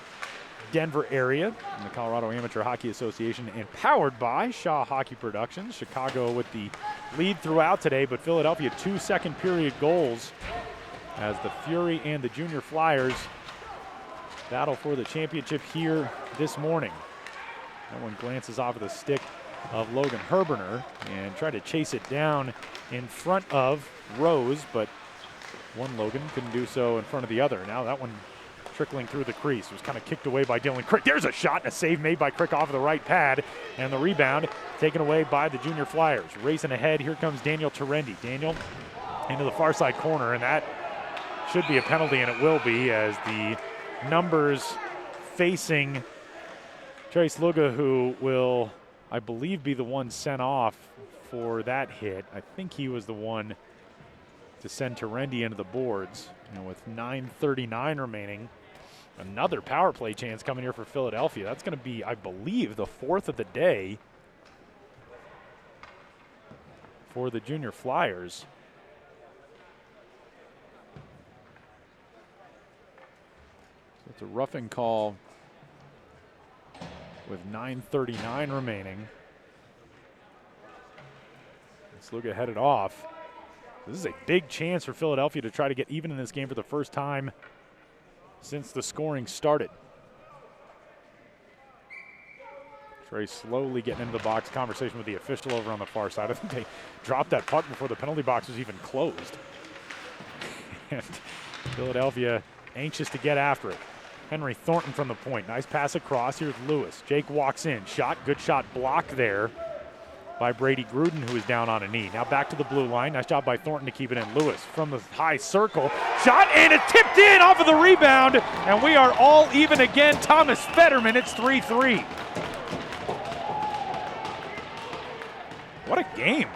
Denver area, in the Colorado Amateur Hockey Association, and powered by Shaw Hockey Productions. Chicago with the lead throughout today, but Philadelphia 2 second period goals as the Fury and the Junior Flyers battle for the championship here this morning. That one glances off of the stick of Logan Herbener and tried to chase it down in front of Rose, but one Logan couldn't do so in front of the other. Now that one trickling through the crease. It was kind of kicked away by Dylan Crick. There's a shot and a save made by Crick off of the right pad, and the rebound taken away by the Junior Flyers. Racing ahead, here comes Daniel Terendi. Daniel into the far side corner, and that should be a penalty, and it will be, as the numbers facing Trace Luga, who will, I believe, be the one sent off for that hit. I think he was the one to send Terendi into the boards. And with 9:39 remaining, another power play chance coming here for Philadelphia. That's going to be, I believe, the 4th of the day for the Junior Flyers. So it's a roughing call with 9:39 remaining. Sluga headed off. This is a big chance for Philadelphia to try to get even in this game for the first time since the scoring started. Trey slowly getting into the box. Conversation with the official over on the far side. I think they dropped that puck before the penalty box was even closed. And Philadelphia anxious to get after it. Henry Thornton from the point. Nice pass across. Here's Lewis. Jake walks in. Shot. Good shot blocked there by Brady Gruden, who is down on a knee. Now back to the blue line. Nice job by Thornton to keep it in. Lewis from the high circle. Shot, and it's tipped in off of the rebound. And we are all even again. Thomas Fetterman, it's 3-3. What a game.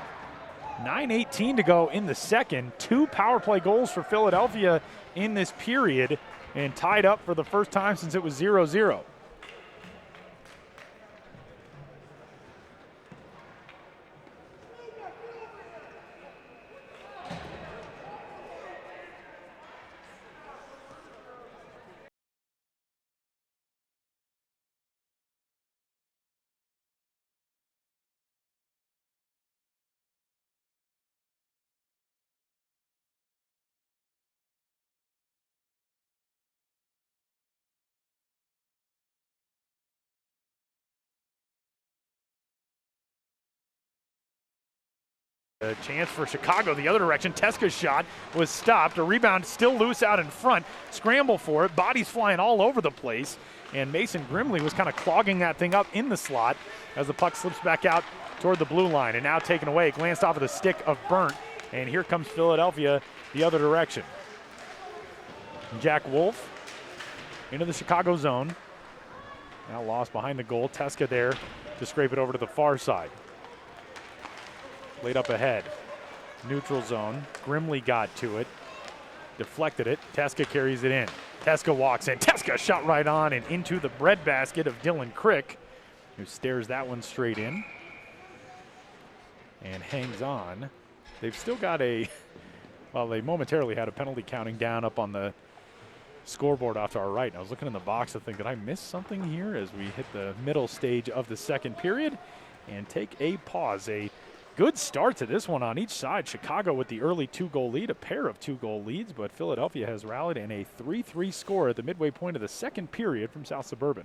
9:18 to go in the second. 2 power play goals for Philadelphia in this period. and tied up for the first time since it was 0-0. A chance for Chicago the other direction. Teska's shot was stopped. A rebound still loose out in front. Scramble for it. Bodies flying all over the place. And Mason Grimley was kind of clogging that thing up in the slot as the puck slips back out toward the blue line. And now taken away. Glanced off of the stick of Burnt. And here comes Philadelphia the other direction. Jack Wolf into the Chicago zone. Now lost behind the goal. Teska there to scrape it over to the far side. Laid up ahead. Neutral zone. Grimley got to it. Deflected it. Teska carries it in. Teska walks in. Teska shot right on and into the breadbasket of Dylan Crick, who stares that one straight in and hangs on. They've still got well, they momentarily had a penalty counting down up on the scoreboard off to our right. And I was looking in the box to think, did I miss something here as we hit the middle stage of the second period and take a pause. A good start to this one on each side. Chicago with the early 2-goal lead, a pair of 2-goal leads, but Philadelphia has rallied in a 3-3 score at the midway point of the second period from South Suburban.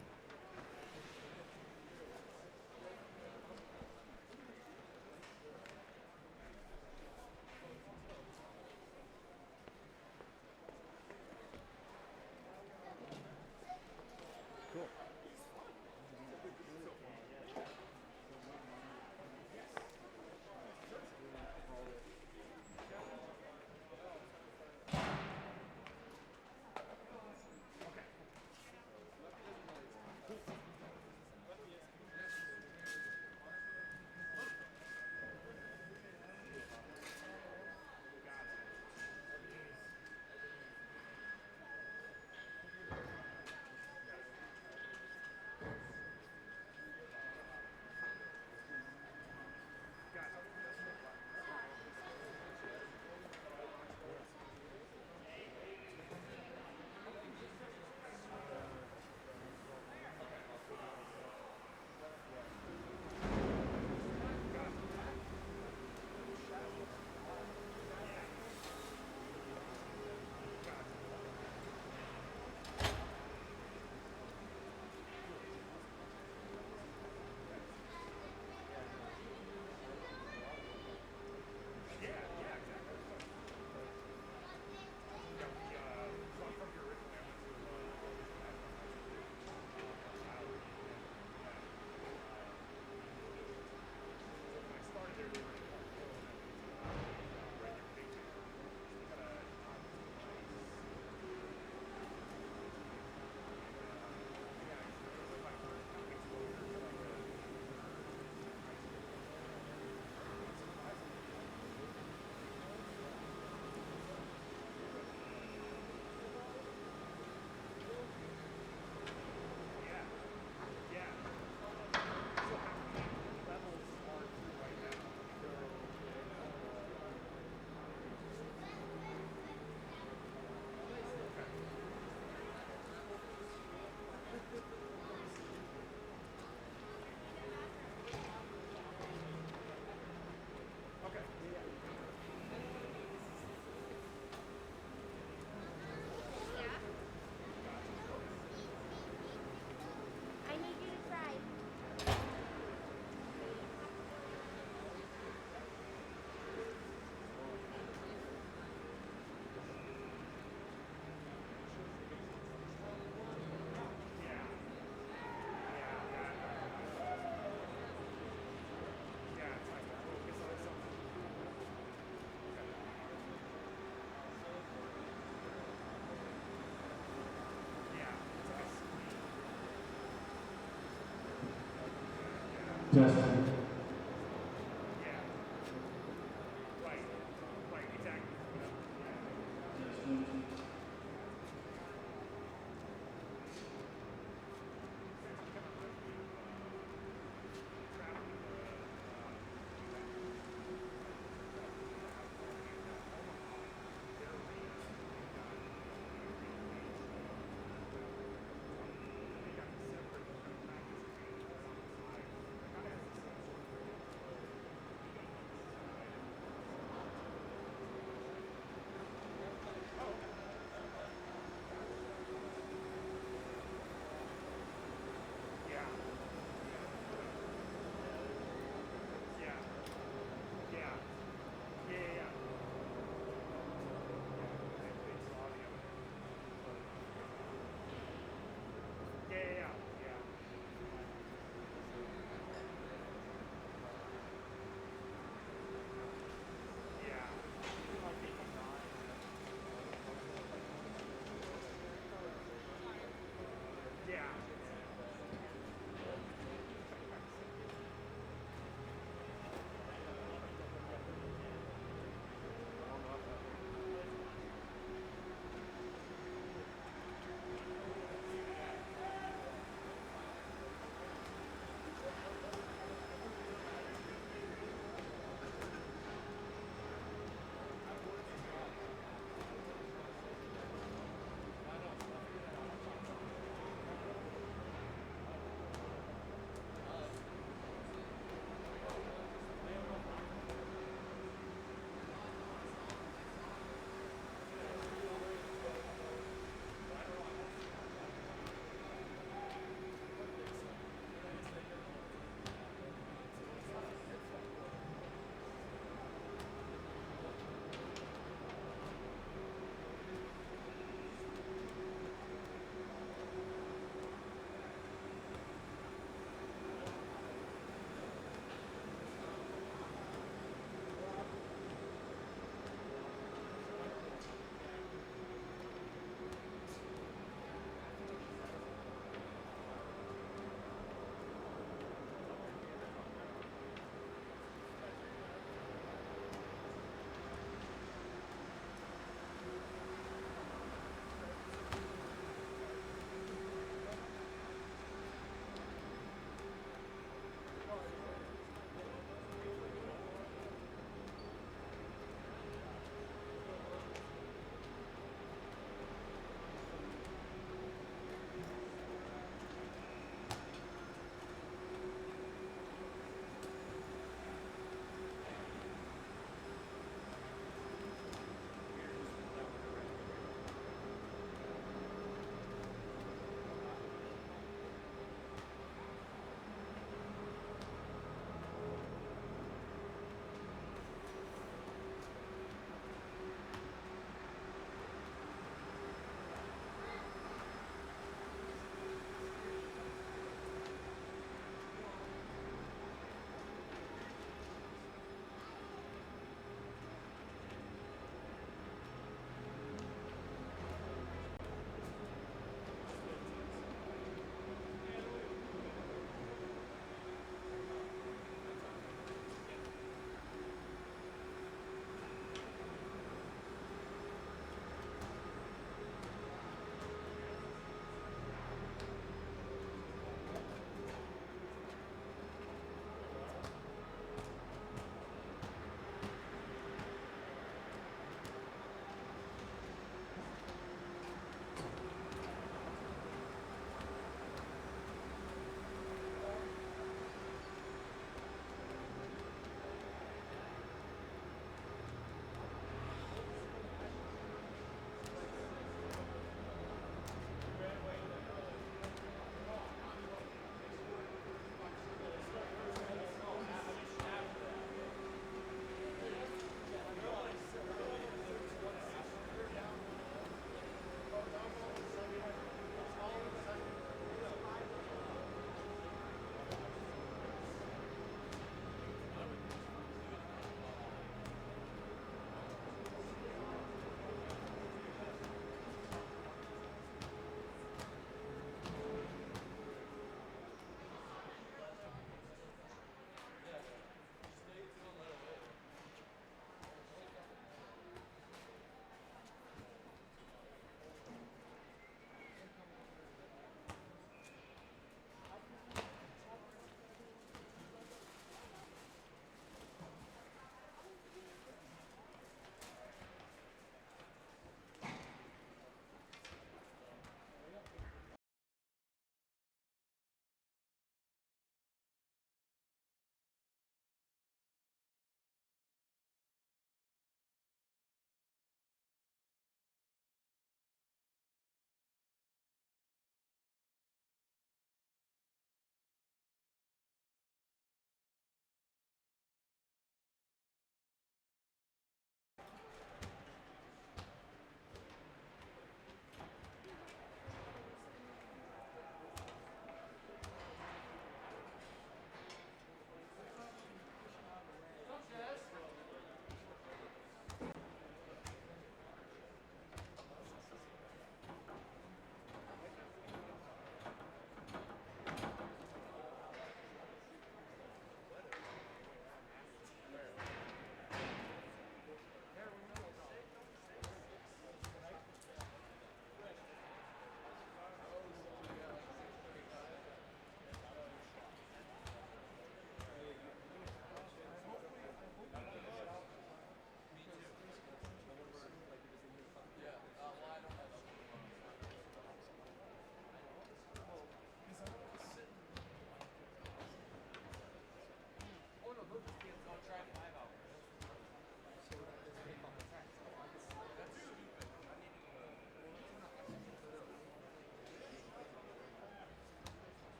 Justin.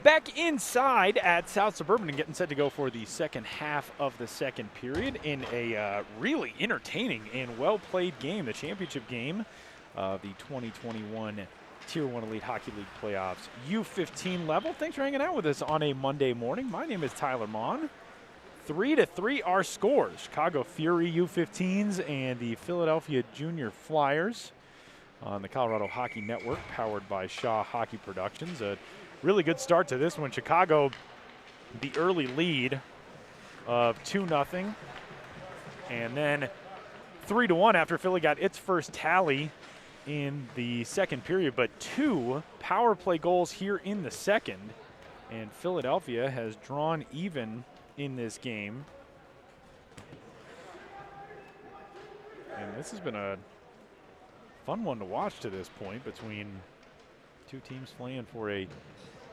Back inside at South Suburban and getting set to go for the second half of the second period in a really entertaining and well-played game, the championship game of the 2021 Tier 1 Elite Hockey League Playoffs U15 level. Thanks for hanging out with us on a Monday morning. My name is Tyler Mon. 3-3 our scores. Chicago Fury U15s and the Philadelphia Junior Flyers on the Colorado Hockey Network, powered by Shaw Hockey Productions. A really good start to this one. Chicago, the early lead of 2-0, and then 3-1 after Philly got its first tally in the second period, but 2 power play goals here in the second, and Philadelphia has drawn even in this game. And this has been a fun one to watch to this point between two teams playing for a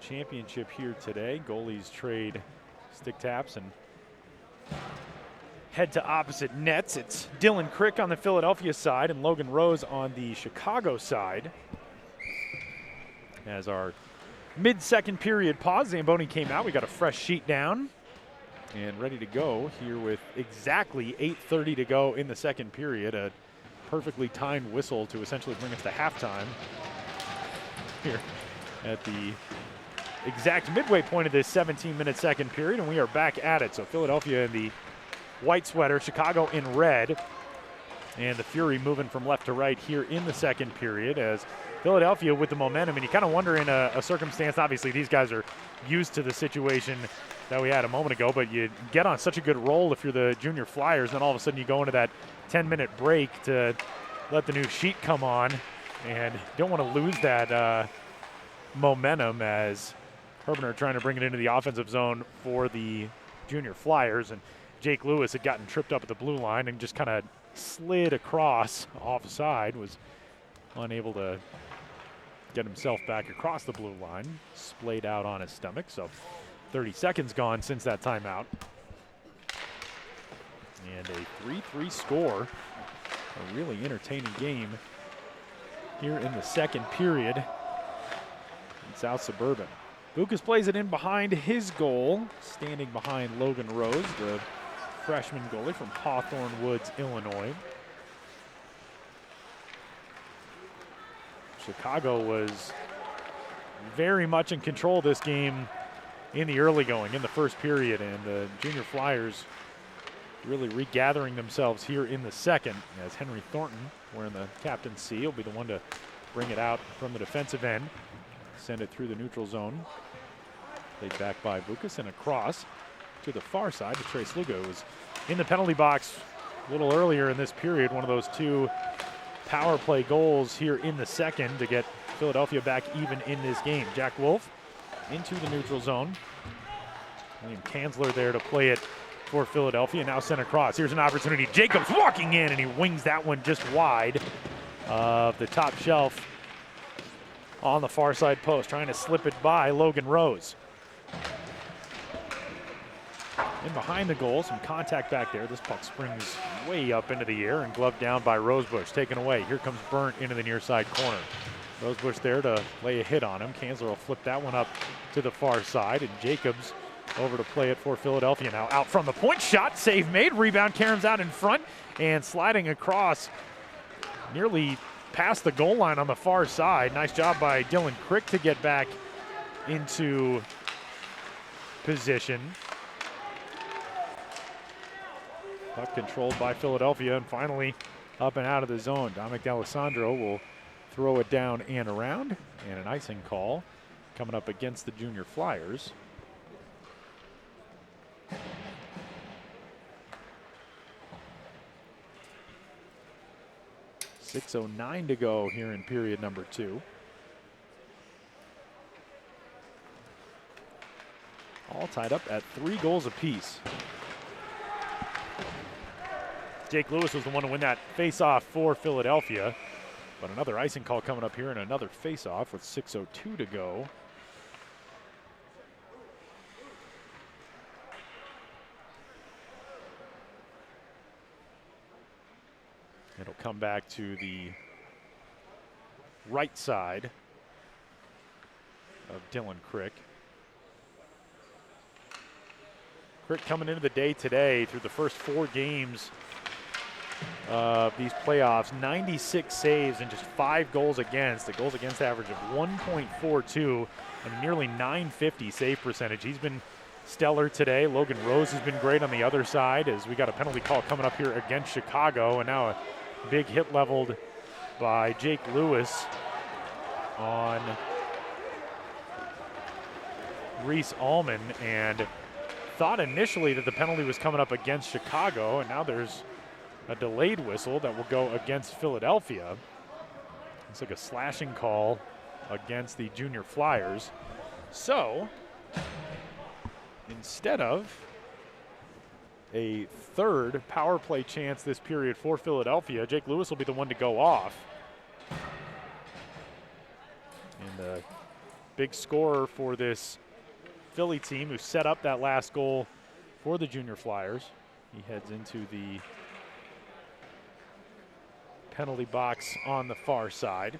championship here today. Goalies trade stick taps and head to opposite nets. It's Dylan Crick on the Philadelphia side and Logan Rose on the Chicago side. As our mid-second period pause, Zamboni came out. We got a fresh sheet down and ready to go here with exactly 8:30 to go in the second period. A perfectly timed whistle to essentially bring us to halftime here at the exact midway point of this 17-minute second period, and we are back at it. So Philadelphia in the white sweater, Chicago in red, and the Fury moving from left to right here in the second period as Philadelphia with the momentum. And you kind of wonder in a circumstance, obviously these guys are used to the situation that we had a moment ago, but you get on such a good roll if you're the Junior Flyers, then all of a sudden you go into that 10-minute break to let the new sheet come on, and you don't want to lose that momentum as Herbener trying to bring it into the offensive zone for the Junior Flyers, and Jake Lewis had gotten tripped up at the blue line and just kind of slid across offside, was unable to get himself back across the blue line, splayed out on his stomach. So 30 seconds gone since that timeout. And a 3-3 score. A really entertaining game here in the second period in South Suburban. Bucas plays it in behind his goal, standing behind Logan Rose, the freshman goalie from Hawthorne Woods, Illinois. Chicago was very much in control of this game in the early going, in the first period, and the Junior Flyers really regathering themselves here in the second as Henry Thornton, wearing the captain's C, will be the one to bring it out from the defensive end, send it through the neutral zone. Played back by Bucas and across to the far side to Trey Slugo, who was in the penalty box a little earlier in this period, one of those 2 power play goals here in the second to get Philadelphia back even in this game. Jack Wolf into the neutral zone. William Kanzler there to play it for Philadelphia, now sent across. Here's an opportunity. Jacobs walking in, and he wings that one just wide of the top shelf on the far side post, trying to slip it by Logan Rose. In behind the goal, some contact back there. This puck springs way up into the air and gloved down by Rosebush, taken away. Here comes Burnt into the near side corner. Rosebush there to lay a hit on him. Kanzler will flip that one up to the far side, and Jacobs over to play it for Philadelphia now. Out from the point, shot, save made, rebound, Karam's out in front, and sliding across nearly past the goal line on the far side. Nice job by Dylan Crick to get back into position. Puck controlled by Philadelphia, and finally up and out of the zone. Dominic D'Alessandro will throw it down and around, and an icing call coming up against the Junior Flyers. .609 to go here in period number 2. All tied up at 3 goals apiece. Jake Lewis was the one to win that face-off for Philadelphia, but another icing call coming up here and another face-off with 6:02 to go. It'll come back to the right side of Dylan Crick. Crick coming into the day today through the first 4 games of these playoffs, 96 saves and just 5 goals against, a goals against average of 1.42 and nearly 950 save percentage. He's been stellar today. Logan Rose has been great on the other side as we got a penalty call coming up here against Chicago, and now a big hit leveled by Jake Lewis on Reese Allman, and thought initially that the penalty was coming up against Chicago, and now there's a delayed whistle that will go against Philadelphia. It's like a slashing call against the Junior Flyers. So instead of a third power play chance this period for Philadelphia, Jake Lewis will be the one to go off. And the big scorer for this Philly team who set up that last goal for the Junior Flyers. He heads into the penalty box on the far side.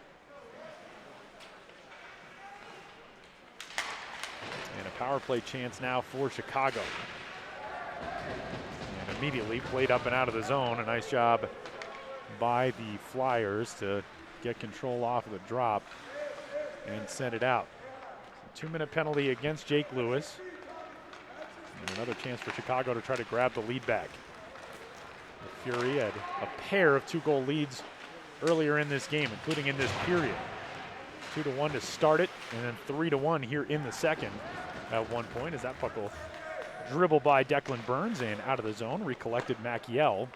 And a power play chance now for Chicago. And immediately played up and out of the zone. A nice job by the Flyers to get control off of the drop and send it out. 2-minute penalty against Jake Lewis. And another chance for Chicago to try to grab the lead back. The Fury had a pair of 2-goal leads earlier in this game, including in this period. 2-1 to start it, and then 3-1 here in the second at one point as that puck will dribble by Declan Burns and out of the zone. Recollected Maciel.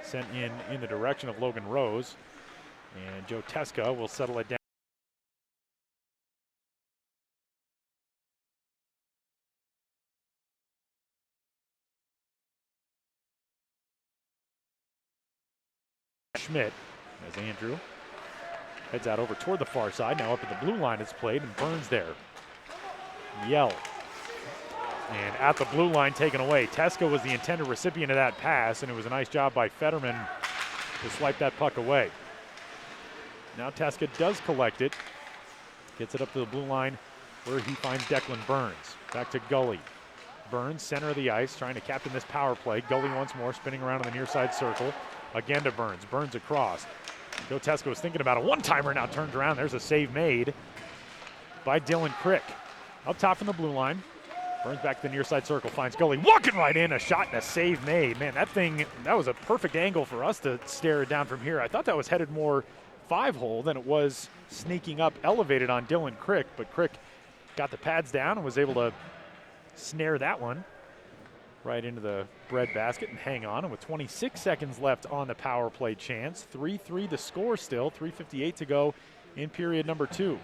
Sent in the direction of Logan Rose. And Joe Teska will settle it down. Schmidt as Andrew heads out over toward the far side. Now up at the blue line it's played, and Burns there. Yell. And at the blue line taken away. Teska was the intended recipient of that pass, and it was a nice job by Fetterman to swipe that puck away. Now Teska does collect it. Gets it up to the blue line where he finds Declan Burns. Back to Gully. Burns, center of the ice, trying to captain this power play. Gully once more, spinning around in the near side circle. Again to Burns. Burns across. Joe Teska was thinking about a one-timer, now turned around. There's a save made by Dylan Crick. Up top from the blue line. Burns back to the near side circle, finds Gully. Walking right in, a shot and a save made. Man, that was a perfect angle for us to stare it down from here. I thought that was headed more 5-hole than it was sneaking up, elevated on Dylan Crick, but Crick got the pads down and was able to snare that one right into the bread basket and hang on. And with 26 seconds left on the power play chance, 3-3 the score still, 3:58 to go in period number 2.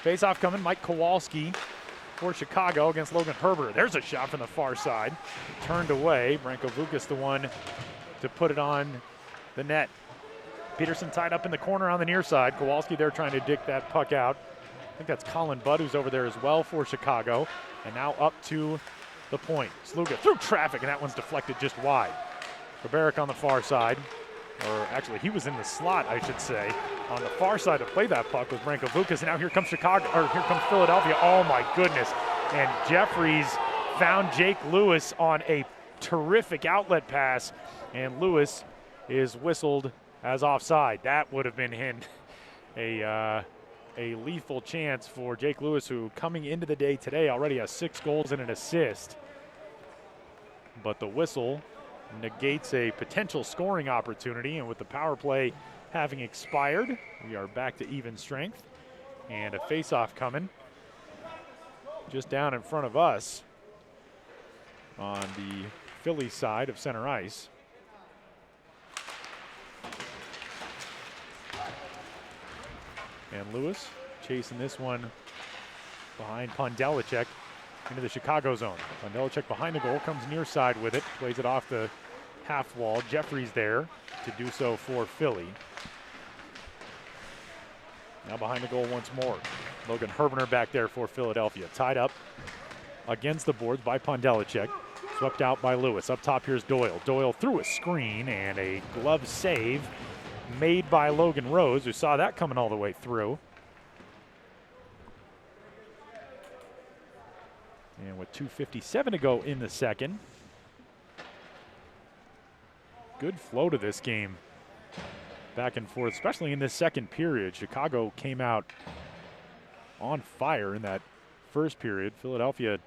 Face-off coming, Mike Kowalski for Chicago against Logan Herbert. There's a shot from the far side, turned away. Branko Vukas the one to put it on the net. Peterson tied up in the corner on the near side. Kowalski there trying to dig that puck out. I think that's Colin Budd who's over there as well for Chicago. And now up to the point. Sluga through traffic, and that one's deflected just wide. Barbaric on the far side, or actually he was in the slot, I should say, on the far side to play that puck with Branko Vukas. And now here comes here comes Philadelphia. Oh my goodness. And Jeffries found Jake Lewis on a terrific outlet pass, and Lewis is whistled as offside. That would have been a lethal chance for Jake Lewis, who coming into the day today already has 6 goals and an assist. But the whistle negates a potential scoring opportunity, and with the power play having expired, we are back to even strength. And a face-off coming just down in front of us on the Philly side of center ice. And Lewis chasing this one behind Pondelicek into the Chicago zone. Pondelicek behind the goal, comes near side with it, plays it off the half wall. Jeffries there to do so for Philly. Now behind the goal once more. Logan Herbener back there for Philadelphia. Tied up against the boards by Pondelicek. Swept out by Lewis. Up top here's Doyle. Doyle through a screen and a glove save made by Logan Rose, who saw that coming all the way through. And with 2:57 to go in the second. Good flow to this game. Back and forth, especially in this second period. Chicago came out on fire in that first period. Philadelphia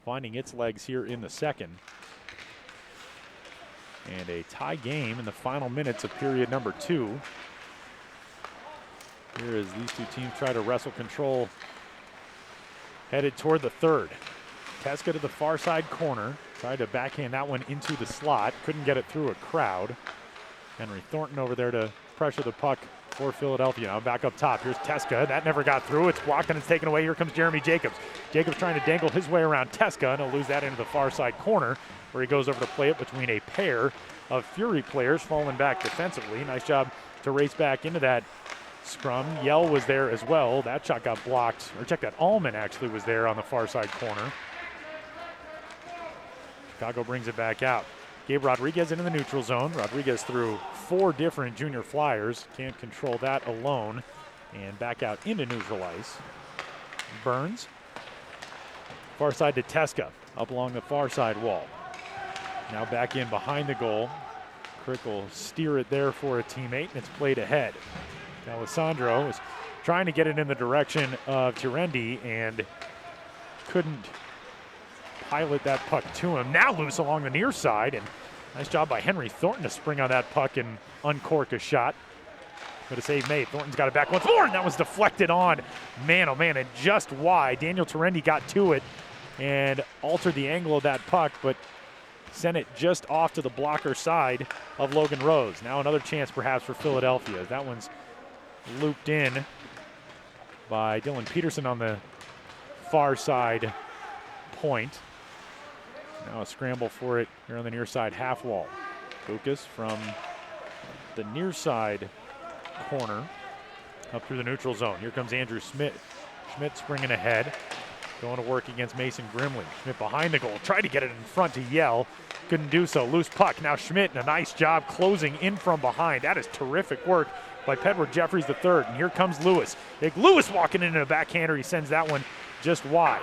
finding its legs here in the second. And a tie game in the final minutes of period number 2. Here as these two teams try to wrestle control, headed toward the third. Teska to the far side corner, tried to backhand that one into the slot, couldn't get it through a crowd. Henry Thornton over there to pressure the puck for Philadelphia. Now back up top, here's Teska, that never got through, it's blocked and it's taken away. Here comes Jeremy Jacobs. Jacobs trying to dangle his way around Teska, and he'll lose that into the far side corner, where he goes over to play it between a pair of Fury players falling back defensively. Nice job to race back into that scrum. Yell was there as well. That shot got blocked, or check that, Allman actually was there on the far side corner. Chicago brings it back out. Gabe Rodriguez into the neutral zone. Rodriguez threw 4 different junior flyers. Can't control that alone. And back out into neutral ice. Burns. Far side to Teska, up along the far side wall. Now back in behind the goal. Crick will steer it there for a teammate, and it's played ahead. Alessandro is trying to get it in the direction of Tirendi and couldn't pilot that puck to him. Now loose along the near side, and nice job by Henry Thornton to spring on that puck and uncork a shot. But a save made. Thornton's got it back once more, and that was deflected on. Man, oh man, and just wide. Daniel Tirendi got to it and altered the angle of that puck, but sent it just off to the blocker side of Logan Rose. Now another chance perhaps for Philadelphia. That one's looped in by Dylan Peterson on the far side point. Now a scramble for it here on the near side half wall. Bukas from the near side corner up through the neutral zone. Here comes Andrew Schmidt. Schmidt springing ahead, going to work against Mason Grimley. Schmidt behind the goal, tried to get it in front to Yell. Couldn't do so. Loose puck. Now Schmidt, and a nice job closing in from behind. That is terrific work by Pedward Jeffries III. And here comes Lewis. Big Lewis walking into a backhander. He sends that one just wide.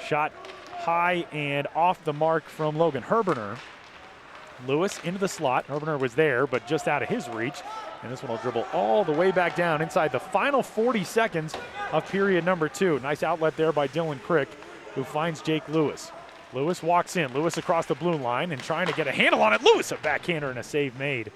Shot high and off the mark from Logan Herberner. Lewis into the slot. Herberner was there, but just out of his reach. And this one will dribble all the way back down inside the final 40 seconds of period number 2. Nice outlet there by Dylan Crick, who finds Jake Lewis. Lewis walks in. Lewis across the blue line and trying to get a handle on it. Lewis, a backhander and a save made.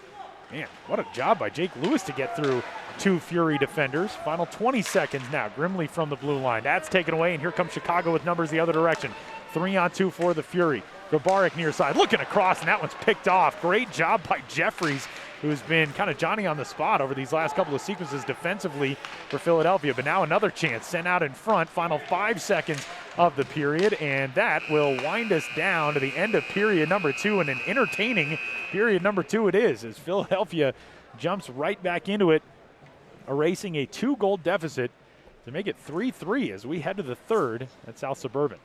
Man, what a job by Jake Lewis to get through 2 Fury defenders. Final 20 seconds now. Grimley from the blue line. That's taken away, and here comes Chicago with numbers the other direction. 3-on-2 for the Fury. Grabarek near side, looking across, and that one's picked off. Great job by Jeffries, who's been kind of Johnny on the spot over these last couple of sequences defensively for Philadelphia. But now another chance sent out in front. Final 5 seconds of the period, and that will wind us down to the end of period number 2, and an entertaining period number 2 it is, as Philadelphia jumps right back into it, erasing a 2-goal deficit to make it 3-3 as we head to the third at South Suburban.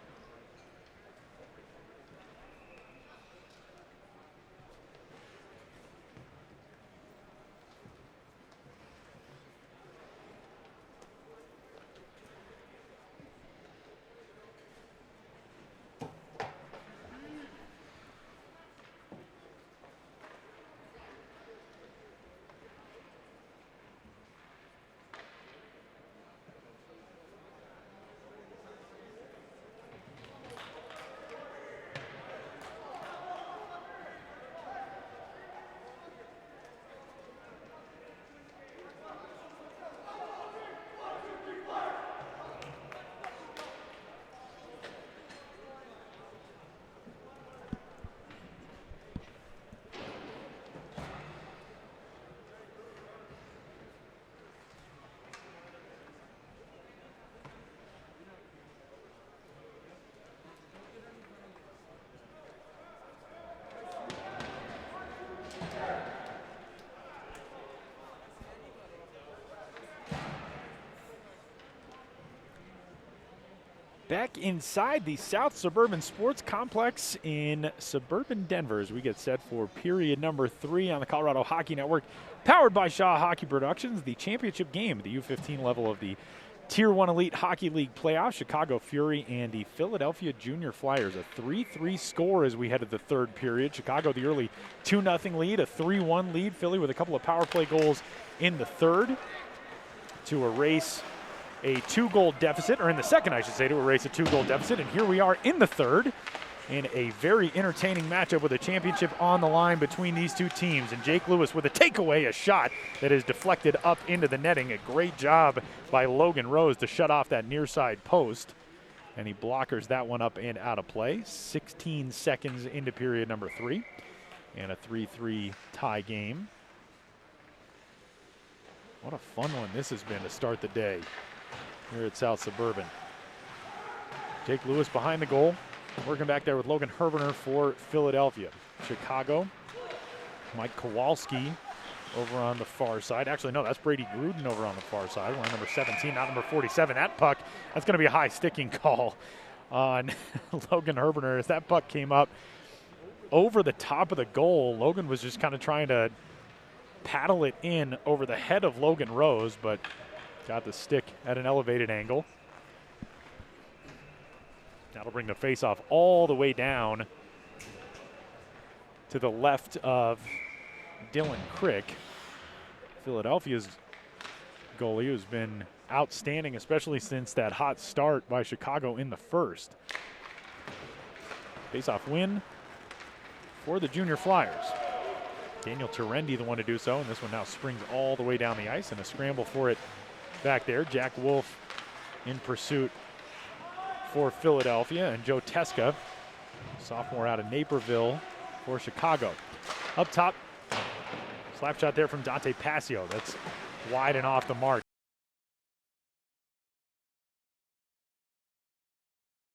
Back inside the South Suburban Sports Complex in suburban Denver as we get set for period number 3 on the Colorado Hockey Network, powered by Shaw Hockey Productions, the championship game at the U15 level of the Tier 1 Elite Hockey League playoffs, Chicago Fury and the Philadelphia Junior Flyers. A 3-3 score as we head to the third period. Chicago the early 2-0 lead, a 3-1 lead. Philly with a couple of power play goals in the third to erase a 2-goal deficit, or in the second, I should say, to erase a 2-goal deficit. And here we are in the third in a very entertaining matchup with a championship on the line between these two teams. And Jake Lewis with a takeaway, a shot that is deflected up into the netting. A great job by Logan Rose to shut off that near side post. And he blockers that one up and out of play. 16 seconds into period number 3. And a 3-3 tie game. What a fun one this has been to start the day here at South Suburban. Jake Lewis behind the goal, working back there with Logan Herberner for Philadelphia. Chicago, Mike Kowalski over on the far side. Actually, no, that's Brady Gruden over on the far side. We're on number 17, not number 47. That puck, that's going to be a high sticking call on Logan Herberner. As that puck came up over the top of the goal, Logan was just kind of trying to paddle it in over the head of Logan Rose, but got the stick at an elevated angle. That'll bring the faceoff all the way down to the left of Dylan Crick. Philadelphia's goalie, who's been outstanding, especially since that hot start by Chicago in the first. Faceoff win for the Junior Flyers. Daniel Terendi the one to do so, and this one now springs all the way down the ice, and a scramble for it back there. Jack Wolf in pursuit for Philadelphia, and Joe Teska, sophomore out of Naperville, for Chicago. Up top, slap shot there from Dante Passio. That's wide and off the mark.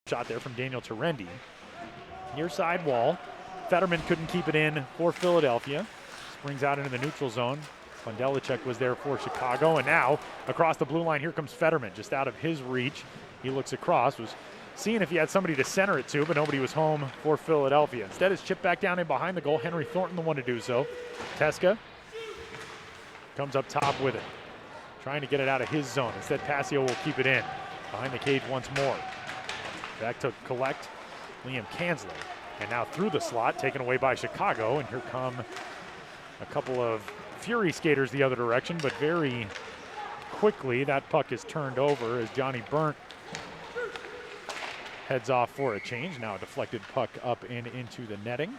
Shot there from Daniel Terendi. Near side wall. Fetterman couldn't keep it in for Philadelphia. Springs out into the neutral zone. Kondelicek was there for Chicago, and now across the blue line, here comes Fetterman, just out of his reach. He looks across, was seeing if he had somebody to center it to, but nobody was home for Philadelphia. Instead, it's chipped back down in behind the goal. Henry Thornton the one to do so. Teska comes up top with it, trying to get it out of his zone. Instead, Passio will keep it in. Behind the cage once more. Back to collect Liam Kansley. And now through the slot, taken away by Chicago. And here come a couple of Fury skaters the other direction, but very quickly that puck is turned over as Johnny Burnt heads off for a change. Now a deflected puck up and into the netting.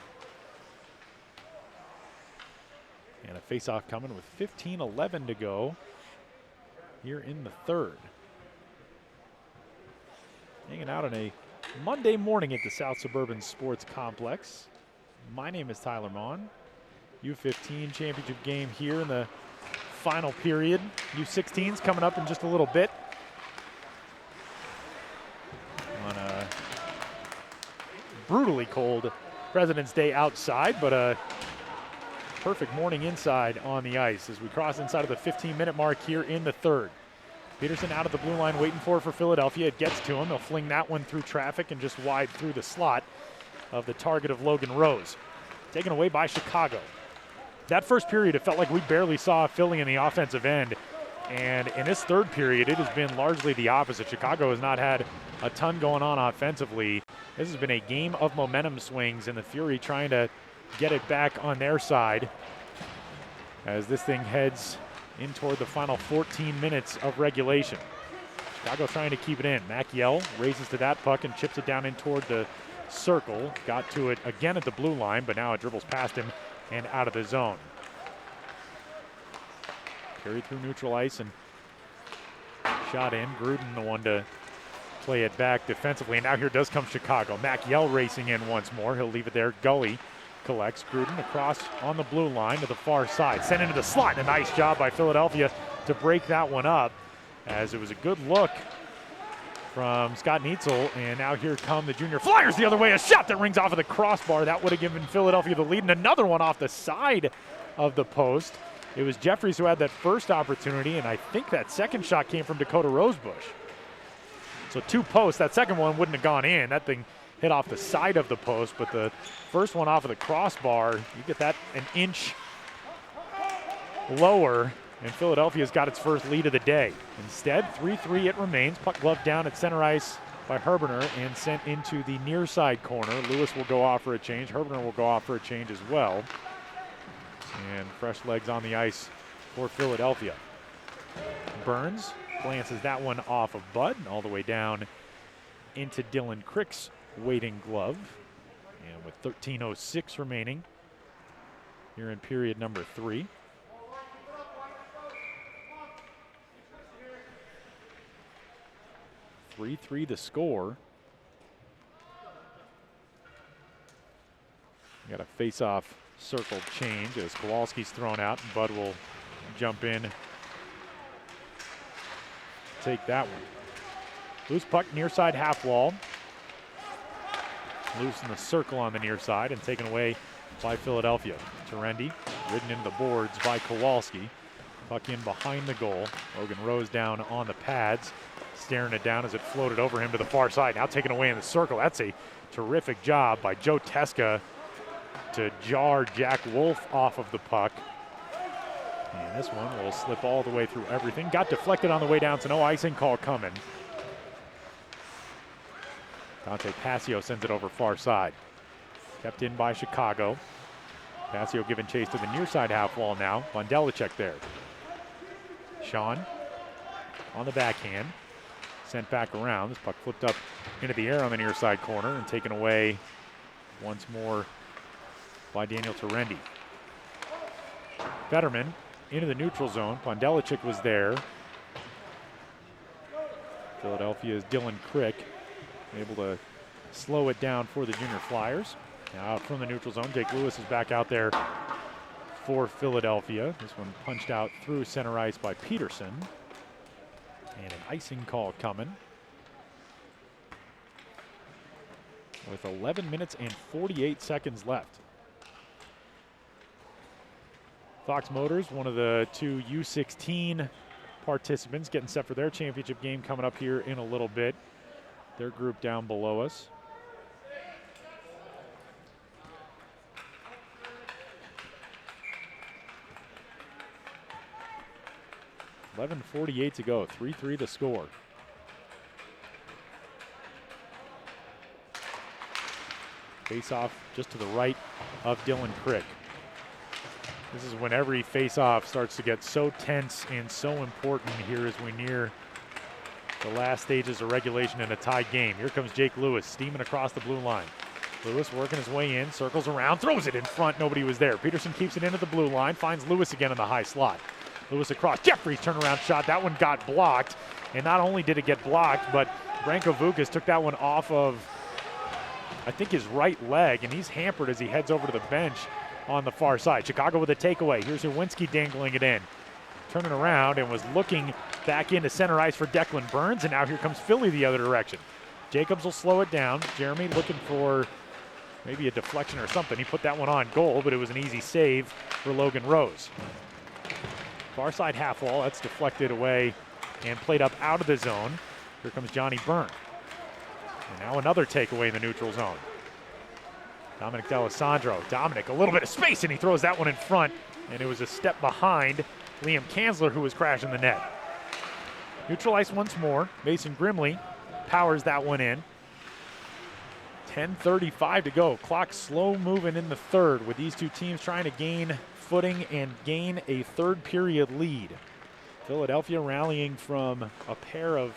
And a face-off coming with 15:11 to go here in the third. Hanging out on a Monday morning at the South Suburban Sports Complex. My name is Tyler Mon. U15 championship game here in the final period. U16's coming up in just a little bit. On a brutally cold President's Day outside, but a perfect morning inside on the ice as we cross inside of the 15-minute mark here in the third. Peterson out of the blue line waiting for Philadelphia. It gets to him. They'll fling that one through traffic and just wide through the slot of the target of Logan Rose. Taken away by Chicago. That first period, it felt like we barely saw Philly in the offensive end. And in this third period, it has been largely the opposite. Chicago has not had a ton going on offensively. This has been a game of momentum swings, and the Fury trying to get it back on their side as this thing heads in toward the final 14 minutes of regulation. Chicago trying to keep it in. Maciel races to that puck and chips it down in toward the circle. Got to it again at the blue line, but now it dribbles past him and out of the zone. Carried through neutral ice and shot in. Gruden the one to play it back defensively. And now here does come Chicago. Maciel racing in once more. He'll leave it there. Gully collects. Gruden across on the blue line to the far side. Sent into the slot. And a nice job by Philadelphia to break that one up, as it was a good look from Scott Neitzel. And now here come the Junior Flyers the other way. A shot that rings off of the crossbar. That would have given Philadelphia the lead. And another one off the side of the post. It was Jeffries who had that first opportunity, and I think that second shot came from Dakota Rosebush. So two posts. That second one wouldn't have gone in. That thing hit off the side of the post, but the first one off of the crossbar, you get that an inch lower, And Philadelphia's got its first lead of the day. Instead, 3-3 it remains. Puck gloved down at center ice by Herbener and sent into the near side corner. Lewis will go off for a change. Herbener will go off for a change as well. And fresh legs on the ice for Philadelphia. Burns glances that one off of Bud all the way down into Dylan Crick's waiting glove. And with 13:06 remaining here in period number 3. (3-3) the score. We got a face-off circle change as Kowalski's thrown out. Bud will jump in, take that one. Loose puck near side half wall. Loose in the circle on the near side and taken away by Philadelphia. Terendi ridden into the boards by Kowalski. Puck in behind the goal. Logan Rose down on the pads, staring it down as it floated over him to the far side. Now taken away in the circle. That's a terrific job by Joe Teska to jar Jack Wolf off of the puck. And this one will slip all the way through everything. Got deflected on the way down, so no icing call coming. Dante Passio sends it over far side. Kept in by Chicago. Passio giving chase to the near side half wall now. Von Delicek there. Sean on the backhand. Sent back around. This puck flipped up into the air on the near side corner and taken away once more by Daniel Terendi. Fetterman into the neutral zone. Von Delicek was there. Philadelphia's Dylan Crick able to slow it down for the Junior Flyers. Now out from the neutral zone, Jake Lewis is back out there for Philadelphia. This one punched out through center ice by Peterson. And an icing call coming. With 11 minutes and 48 seconds left. Fox Motors, one of the two U16 participants, getting set for their championship game coming up here in a little bit. Their group down below us. .11:48 to go, 3-3 the score. Face-off just to the right of Dylan Crick. This is when every face-off starts to get so tense and so important here as we near the last stages of regulation in a tied game. Here comes Jake Lewis steaming across the blue line. Lewis working his way in, circles around, throws it in front. Nobody was there. Peterson keeps it into the blue line, finds Lewis again in the high slot. Lewis across. Jeffrey's turnaround shot. That one got blocked. And not only did it get blocked, but Branko Vukas took that one off of, I think, his right leg, and he's hampered as he heads over to the bench on the far side. Chicago with a takeaway. Here's Zawinski dangling it in. Turning around and was looking back into center ice for Declan Burns, and now here comes Philly the other direction. Jacobs will slow it down. Jeremy looking for maybe a deflection or something. He put that one on goal, but it was an easy save for Logan Rose. Far side half wall, that's deflected away and played up out of the zone. Here comes Johnny Byrne. And now another takeaway in the neutral zone. Dominic D'Alessandro. Dominic, a little bit of space, and he throws that one in front, and it was a step behind Liam Kanzler, who was crashing the net. Neutral ice once more. Mason Grimley powers that one in. 10:35 to go. Clock slow moving in the third with these two teams trying to gain footing and gain a third period lead. Philadelphia rallying from a pair of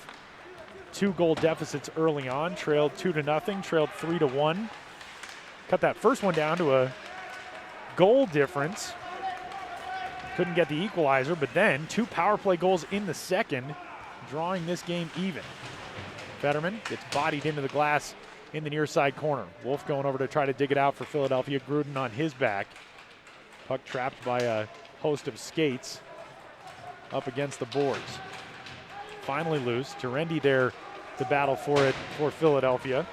2-goal deficits early on. Trailed 2-0, trailed 3-1. Cut that first one down to a goal difference. Couldn't get the equalizer, but then 2 power play goals in the second, drawing this game even. Fetterman gets bodied into the glass in the near side corner. Wolf going over to try to dig it out for Philadelphia. Gruden on his back. Puck trapped by a host of skates up against the boards. Finally loose. Terendi there to battle for it for Philadelphia.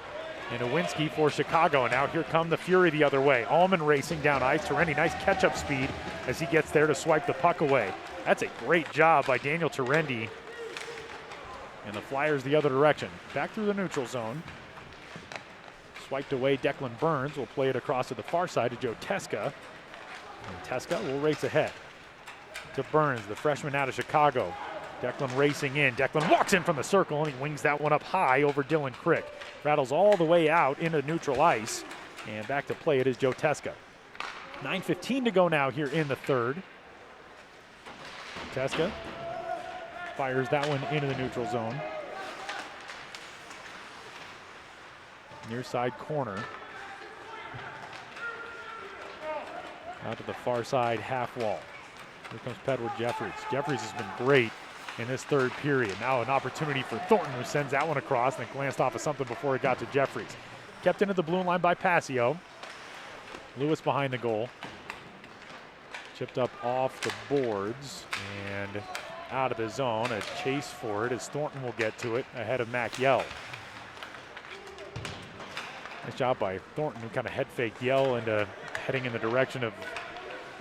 And Zawinski for Chicago. And now here come the Fury the other way. Allman racing down ice. Terendi, nice catch-up speed as he gets there to swipe the puck away. That's a great job by Daniel Terendi. And the Flyers the other direction. Back through the neutral zone. Swiped away Declan Burns will play it across to the far side to Joe Teska. And Teska will race ahead. to Burns, the freshman out of Chicago. Declan racing in. Declan walks in from the circle, and he wings that one up high over Dylan Crick. Rattles all the way out into neutral ice, and back to play it is Joe Teska. 9:15 to go now here in the third. Teska fires that one into the neutral zone. Near side corner. Out to the far side half wall. Here comes Pedwood Jeffries. Jeffries has been great in this third period. Now an opportunity for Thornton, who sends that one across and then glanced off of something before it got to Jeffries. Kept into the blue line by Passio. Lewis behind the goal. Chipped up off the boards and out of the zone. A chase for it as Thornton will get to it ahead of Mac Yell. Nice job by Thornton, who kind of head faked Yell into heading in the direction of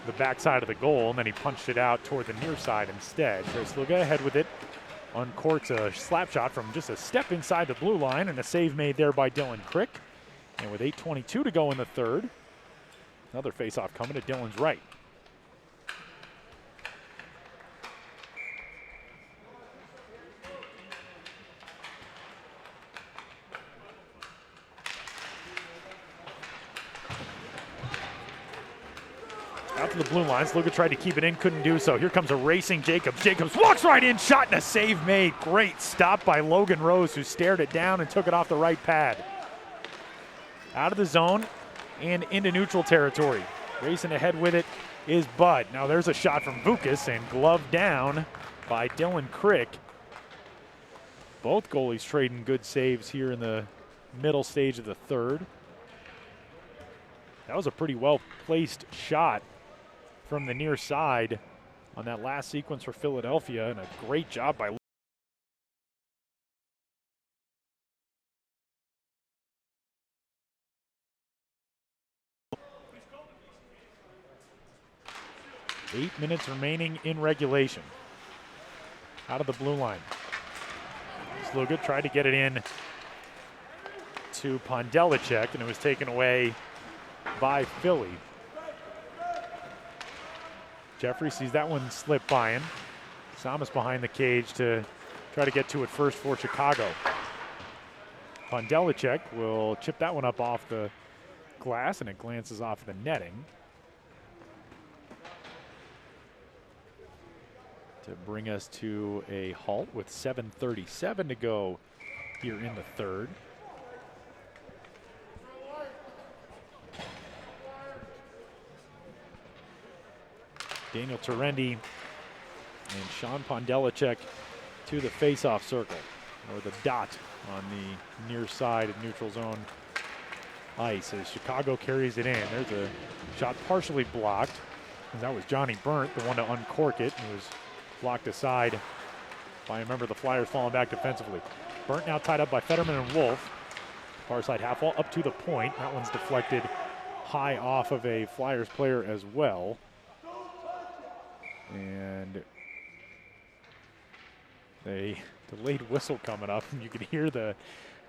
the backside of the goal, and then he punched it out toward the near side instead. Trace Luga ahead with it. Uncorks a slap shot from just a step inside the blue line, and a save made there by Dylan Crick. And with 8:22 to go in the third, another faceoff coming to Dylan's right. Out to the blue lines. Luga tried to keep it in, couldn't do so. Here comes a racing Jacobs. Jacobs walks right in, shot and a save made. Great stop by Logan Rose, who stared it down and took it off the right pad. Out of the zone and into neutral territory. Racing ahead with it is Bud. Now there's a shot from Vukas and gloved down by Dylan Crick. Both goalies trading good saves here in the middle stage of the third. That was a pretty well-placed shot from the near side on that last sequence for Philadelphia, and a great job by 8 minutes remaining in regulation. Out of the blue line. Sluga tried to get it in to Pondelicek, and it was taken away by Philly. Jeffrey sees that one slip by him. Samas behind the cage to try to get to it first for Chicago. Pondelicek will chip that one up off the glass, and it glances off the netting. To bring us to a halt with 7:37 to go here in the third. Daniel Terendi and Sean Pondelicek to the face-off circle, or the dot on the near side of neutral zone ice as Chicago carries it in. There's a shot partially blocked, and that was Johnny Burnt, the one to uncork it. It was blocked aside by a member of the Flyers, falling back defensively. Burnt now tied up by Fetterman and Wolf. Far side half wall up to the point. That one's deflected high off of a Flyers player as well. And a delayed whistle coming up, and you can hear the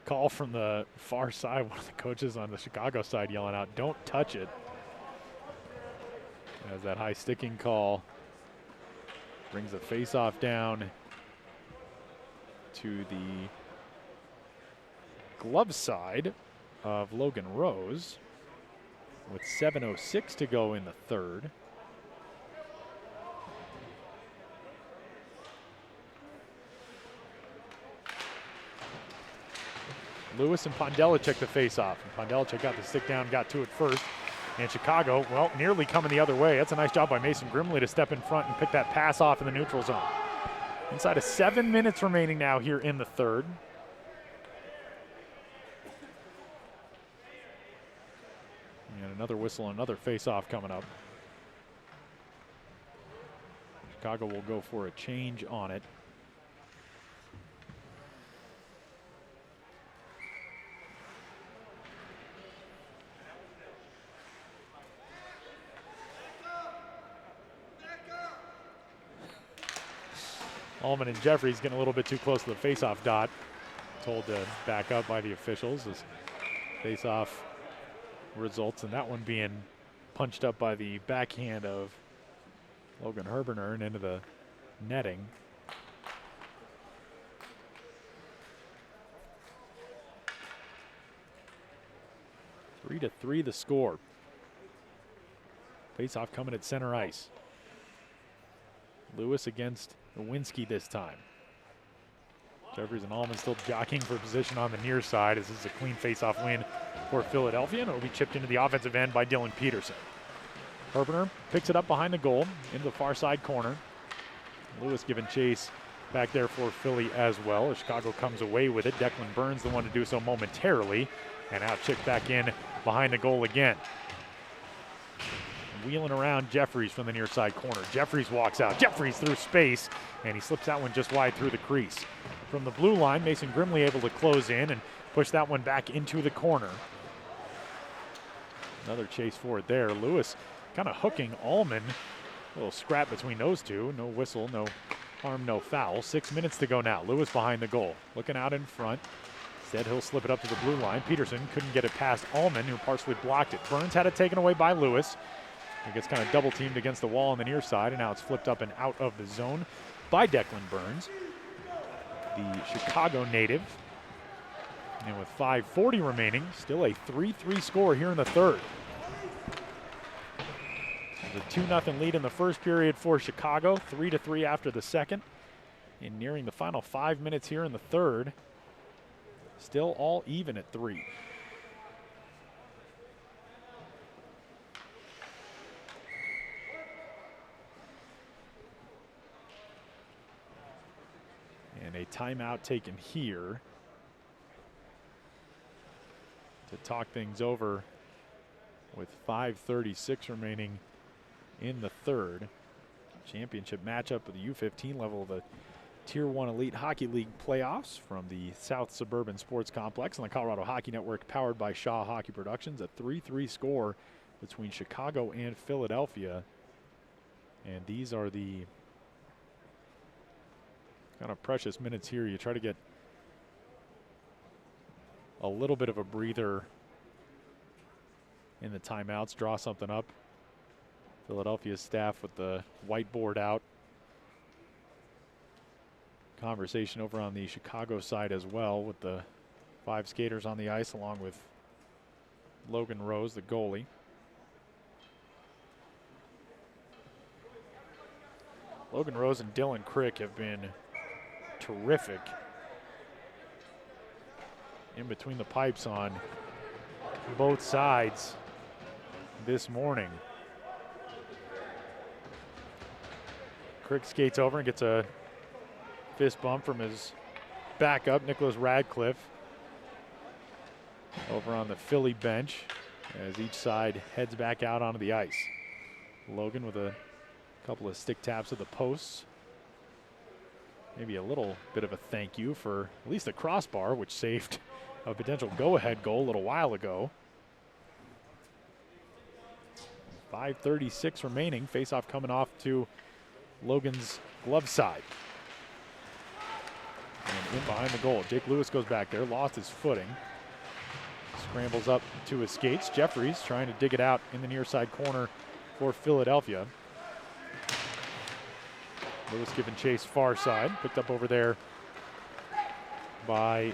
call from the far side. One of the coaches on the Chicago side yelling out, "Don't touch it." As that high sticking call brings the face-off down to the glove side of Logan Rose with 7:06 to go in the third. Lewis and Pondelicek to face off. And Pondelicek got the stick down, got to it first. And Chicago, well, nearly coming the other way. That's a nice job by Mason Grimley to step in front and pick that pass off in the neutral zone. Inside of 7 minutes remaining now here in the third. And another whistle, another face-off coming up. Chicago will go for a change on it. Allman and Jeffries getting a little bit too close to the face-off dot. Told to back up by the officials as face-off results in that one being punched up by the backhand of Logan Herberner into the netting. 3-3 the score. Face-off coming at center ice. Lewis against Nowinski this time. Jeffries and Allman still jockeying for position on the near side as this is a clean face-off win for Philadelphia, and it will be chipped into the offensive end by Dylan Peterson. Herberner picks it up behind the goal into the far side corner. Lewis giving chase back there for Philly as well as Chicago comes away with it. Declan Burns the one to do so momentarily, and now chipped back in behind the goal again. Wheeling around Jeffries from the near side corner. Jeffries walks out. Jeffries through space, and he slips that one just wide through the crease. From the blue line, Mason Grimley able to close in and push that one back into the corner. Another chase for it there. Lewis kind of hooking Allman. A little scrap between those two. No whistle, no harm, no foul. 6 minutes to go now. Lewis behind the goal. Looking out in front. Instead, he'll slip it up to the blue line. Peterson couldn't get it past Allman, who partially blocked it. Burns had it taken away by Lewis. He gets kind of double teamed against the wall on the near side, and now it's flipped up and out of the zone by Declan Burns, the Chicago native. And with 5:40 remaining, still a 3-3 score here in the third. There's a 2-0 lead in the first period for Chicago, 3-3 after the second. And nearing the final 5 minutes here in the third, still all even at 3. And a timeout taken here to talk things over with 5:36 remaining in the third. Championship matchup of the U15 level of the Tier 1 Elite Hockey League playoffs from the South Suburban Sports Complex on the Colorado Hockey Network, powered by Shaw Hockey Productions. A 3-3 score between Chicago and Philadelphia. And these are the kind of precious minutes here. You try to get a little bit of a breather in the timeouts, draw something up. Philadelphia staff with the whiteboard out. Conversation over on the Chicago side as well, with the 5 skaters on the ice along with Logan Rose, the goalie. Logan Rose and Dylan Crick have been terrific in between the pipes on both sides this morning. Crick skates over and gets a fist bump from his backup, Nicholas Radcliffe, over on the Philly bench as each side heads back out onto the ice. Logan with a couple of stick taps of the posts. Maybe a little bit of a thank you for at least the crossbar, which saved a potential go-ahead goal a little while ago. 5:36 remaining. Face-off coming off to Logan's glove side. And in behind the goal. Jake Lewis goes back there, lost his footing. Scrambles up to his skates. Jeffries trying to dig it out in the near side corner for Philadelphia. Lewis giving chase far side. Picked up over there by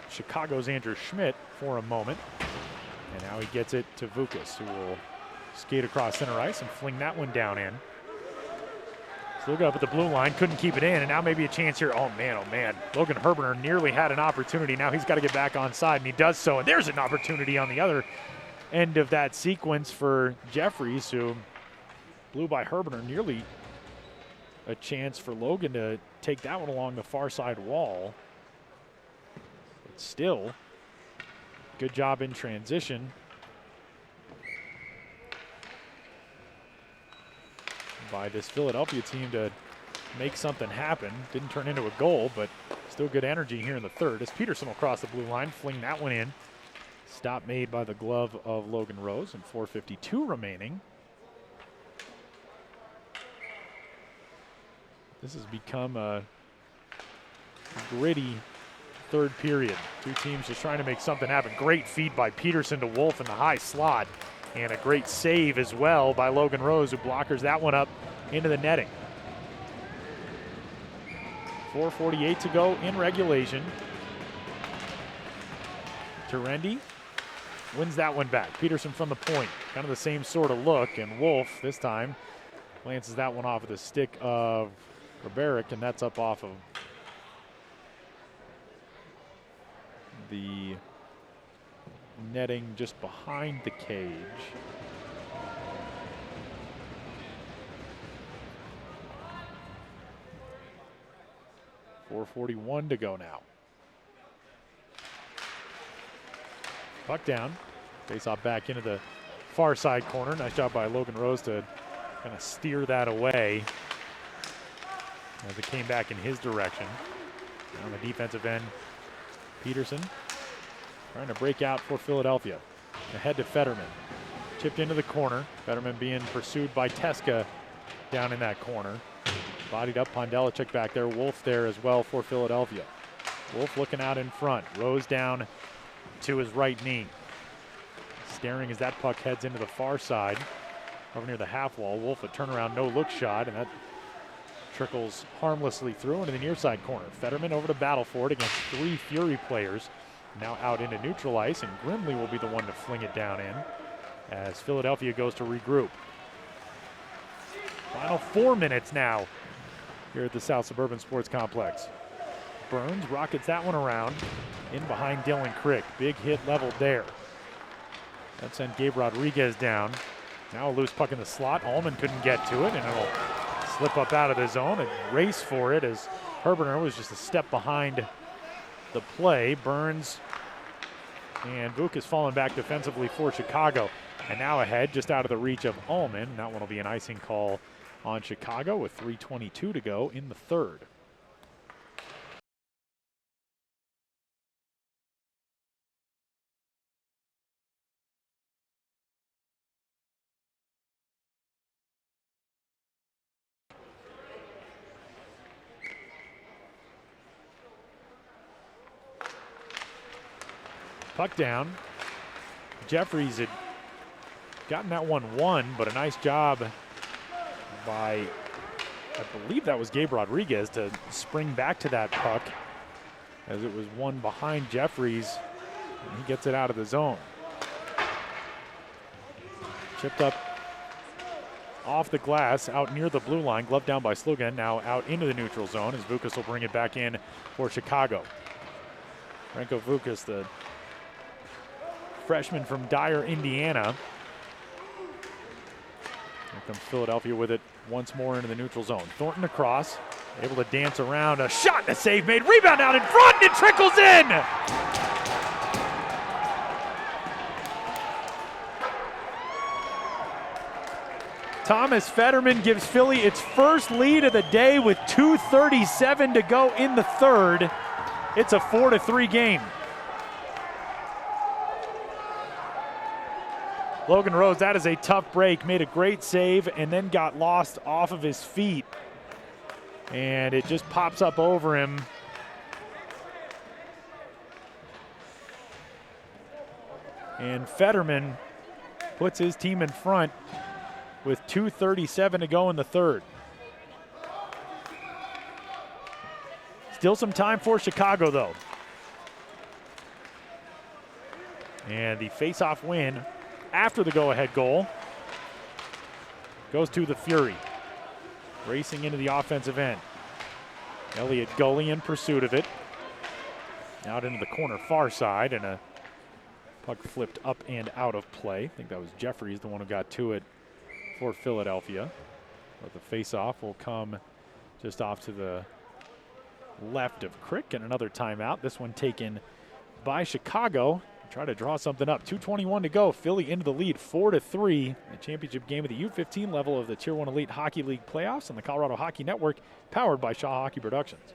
Chicago's Andrew Schmidt for a moment. And now he gets it to Vukas, who will skate across center ice and fling that one down in. Still got up at the blue line, couldn't keep it in, and now maybe a chance here. Oh man. Logan Herberner nearly had an opportunity. Now he's got to get back on side, and he does so. And there's an opportunity on the other end of that sequence for Jeffries, who blew by Herberner. Nearly a chance for Logan to take that one along the far side wall. But still, good job in transition by this Philadelphia team to make something happen. Didn't turn into a goal, but still good energy here in the third as Peterson will cross the blue line, fling that one in. Stop made by the glove of Logan Rose, and 4:52 remaining. This has become a gritty third period. Two teams just trying to make something happen. Great feed by Peterson to Wolf in the high slot. And a great save as well by Logan Rose, who blockers that one up into the netting. 4:48 to go in regulation. Terendi wins that one back. Peterson from the point. Kind of the same sort of look, and Wolf this time lances that one off of the stick of Riberic, and that's up off of the netting just behind the cage. .441 to go now. Puck down. Face off back into the far side corner. Nice job by Logan Rose to kind of steer that away as it came back in his direction. On the defensive end, Peterson trying to break out for Philadelphia. Ahead to Fetterman. Chipped into the corner. Fetterman being pursued by Teska down in that corner. Bodied up, Pondelicek back there. Wolf there as well for Philadelphia. Wolf looking out in front. Rose down to his right knee. Staring as that puck heads into the far side. Over near the half wall. Wolf a turnaround, no look shot, and that trickles harmlessly through into the near side corner. Fetterman over to battle for it against 3 Fury players. Now out into neutral ice, and Grimley will be the one to fling it down in as Philadelphia goes to regroup. Final 4 minutes now here at the South Suburban Sports Complex. Burns rockets that one around in behind Dylan Crick. Big hit leveled there. That sent Gabe Rodriguez down. Now a loose puck in the slot. Allman couldn't get to it, and it'll slip up out of the zone and race for it as Herberner was just a step behind the play. Burns and Vuk is falling back defensively for Chicago. And now ahead, just out of the reach of Allman. That one will be an icing call on Chicago with 3:22 to go in the third. Puck down. Jeffries had gotten that one won, but a nice job by, I believe that was Gabe Rodriguez, to spring back to that puck as it was one behind Jeffries, and he gets it out of the zone. Chipped up off the glass, out near the blue line, gloved down by Slugan, now out into the neutral zone as Vukas will bring it back in for Chicago. Franco Vukas, the freshman from Dyer, Indiana. Here comes Philadelphia with it once more into the neutral zone. Thornton across, able to dance around. A shot and a save made. Rebound out in front, and it trickles in! Thomas Fetterman gives Philly its first lead of the day with 2:37 to go in the third. It's a 4-3 game. Logan Rose, that is a tough break, made a great save and then got lost off of his feet. And it just pops up over him. And Fetterman puts his team in front with 2:37 to go in the third. Still some time for Chicago though. And the face-off win after the go-ahead goal goes to the Fury. Racing into the offensive end. Elliot Gully in pursuit of it. Out into the corner far side, and a puck flipped up and out of play. I think that was Jeffries, the one who got to it for Philadelphia. But the face-off will come just off to the left of Crick, and another timeout. This one taken by Chicago. Try to draw something up. 2:21 to go. Philly into the lead, 4-3. The championship game of the U15 level of the Tier 1 Elite Hockey League playoffs on the Colorado Hockey Network, powered by Shaw Hockey Productions.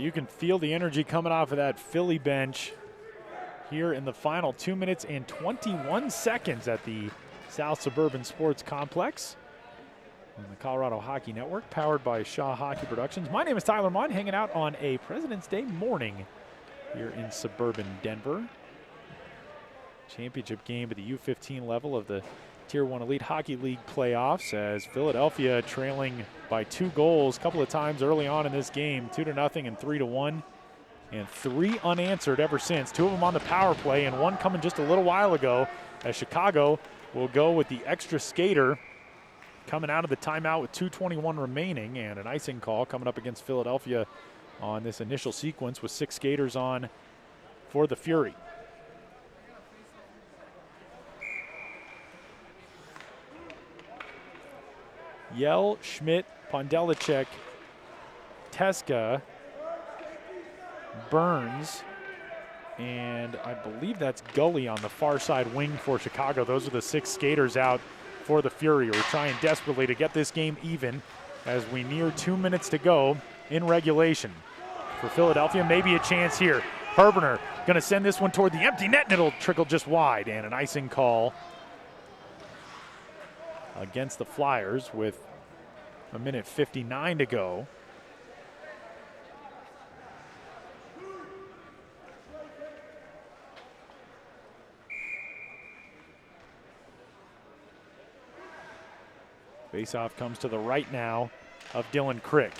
You can feel the energy coming off of that Philly bench here in the final 2 minutes and 21 seconds at the South Suburban Sports Complex on the Colorado Hockey Network, powered by Shaw Hockey Productions. My name is Tyler Mott, hanging out on a President's Day morning here in suburban Denver. Championship game at the U15 level of the Tier 1 Elite Hockey League playoffs, as Philadelphia trailing by 2 goals a couple of times early on in this game, 2-0 and 3-1, and 3 unanswered ever since. 2 of them on the power play and 1 coming just a little while ago, as Chicago will go with the extra skater coming out of the timeout with 2:21 remaining, and an icing call coming up against Philadelphia on this initial sequence with 6 skaters on for the Fury. Yell, Schmidt, Pondelicek, Teska, Burns, and I believe that's Gully on the far side wing for Chicago. Those are the 6 skaters out for the Fury. We're trying desperately to get this game even as we near 2 minutes to go in regulation. For Philadelphia, maybe a chance here. Herbener going to send this one toward the empty net, and it'll trickle just wide, and an icing call against the Flyers with 1:59 to go. Faceoff comes to the right now of Dylan Crick.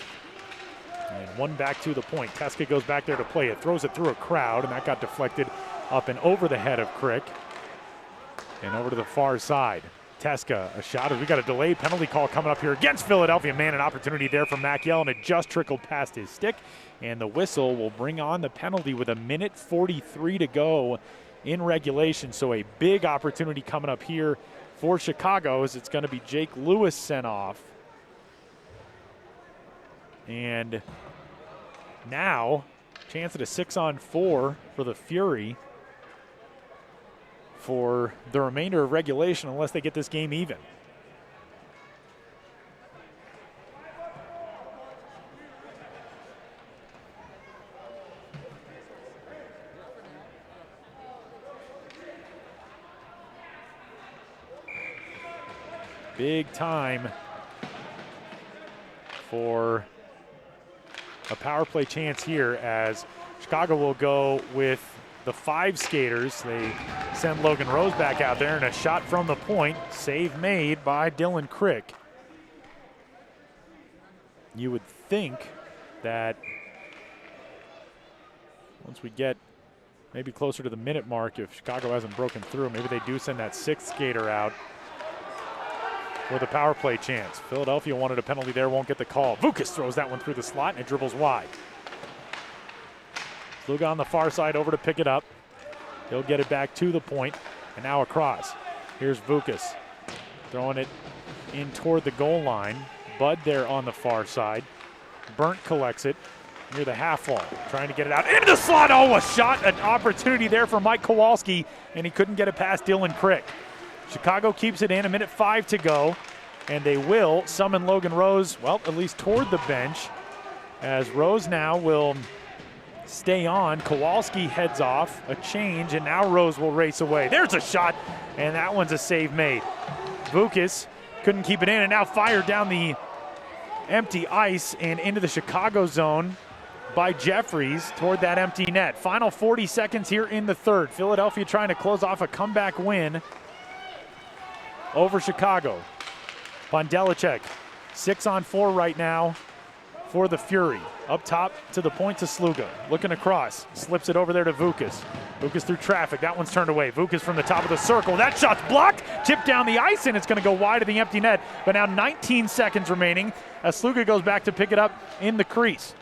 And 1 back to the point. Teska goes back there to play it, throws it through a crowd, and that got deflected up and over the head of Crick and over to the far side. Teska, a shot. We got a delayed penalty call coming up here against Philadelphia. Man, an opportunity there for Mac Yell, and it just trickled past his stick. And the whistle will bring on the penalty with 1:43 to go in regulation. So a big opportunity coming up here for Chicago, as it's going to be Jake Lewis sent off. And now, chance at a 6-on-4 for the Fury for the remainder of regulation, unless they get this game even. Big time for a power play chance here, as Chicago will go with the 5 skaters. They send Logan Rose back out there, and a shot from the point. Save made by Dylan Crick. You would think that once we get maybe closer to the minute mark, if Chicago hasn't broken through, maybe they do send that 6th skater out for the power play chance. Philadelphia wanted a penalty there, won't get the call. Vukas throws that one through the slot, and it dribbles wide. Sluga on the far side over to pick it up. He'll get it back to the point, and now across. Here's Vukas throwing it in toward the goal line. Bud there on the far side. Burnt collects it near the half wall, trying to get it out into the slot. Oh, a shot, an opportunity there for Mike Kowalski, and he couldn't get it past Dylan Crick. Chicago keeps it in, 1:05 to go, and they will summon Logan Rose, well, at least toward the bench, as Rose now will stay on. Kowalski heads off, a change, and now Rose will race away. There's a shot, and that one's a save made. Vukas couldn't keep it in, and now fired down the empty ice and into the Chicago zone by Jeffries toward that empty net. Final 40 seconds here in the third. Philadelphia trying to close off a comeback win over Chicago. Pondelicek, 6-on-4 right now for the Fury. Up top to the point to Sluga. Looking across, slips it over there to Vukas. Vukas through traffic, that one's turned away. Vukas from the top of the circle, that shot's blocked, tipped down the ice, and it's gonna go wide of the empty net. But now 19 seconds remaining as Sluga goes back to pick it up in the crease.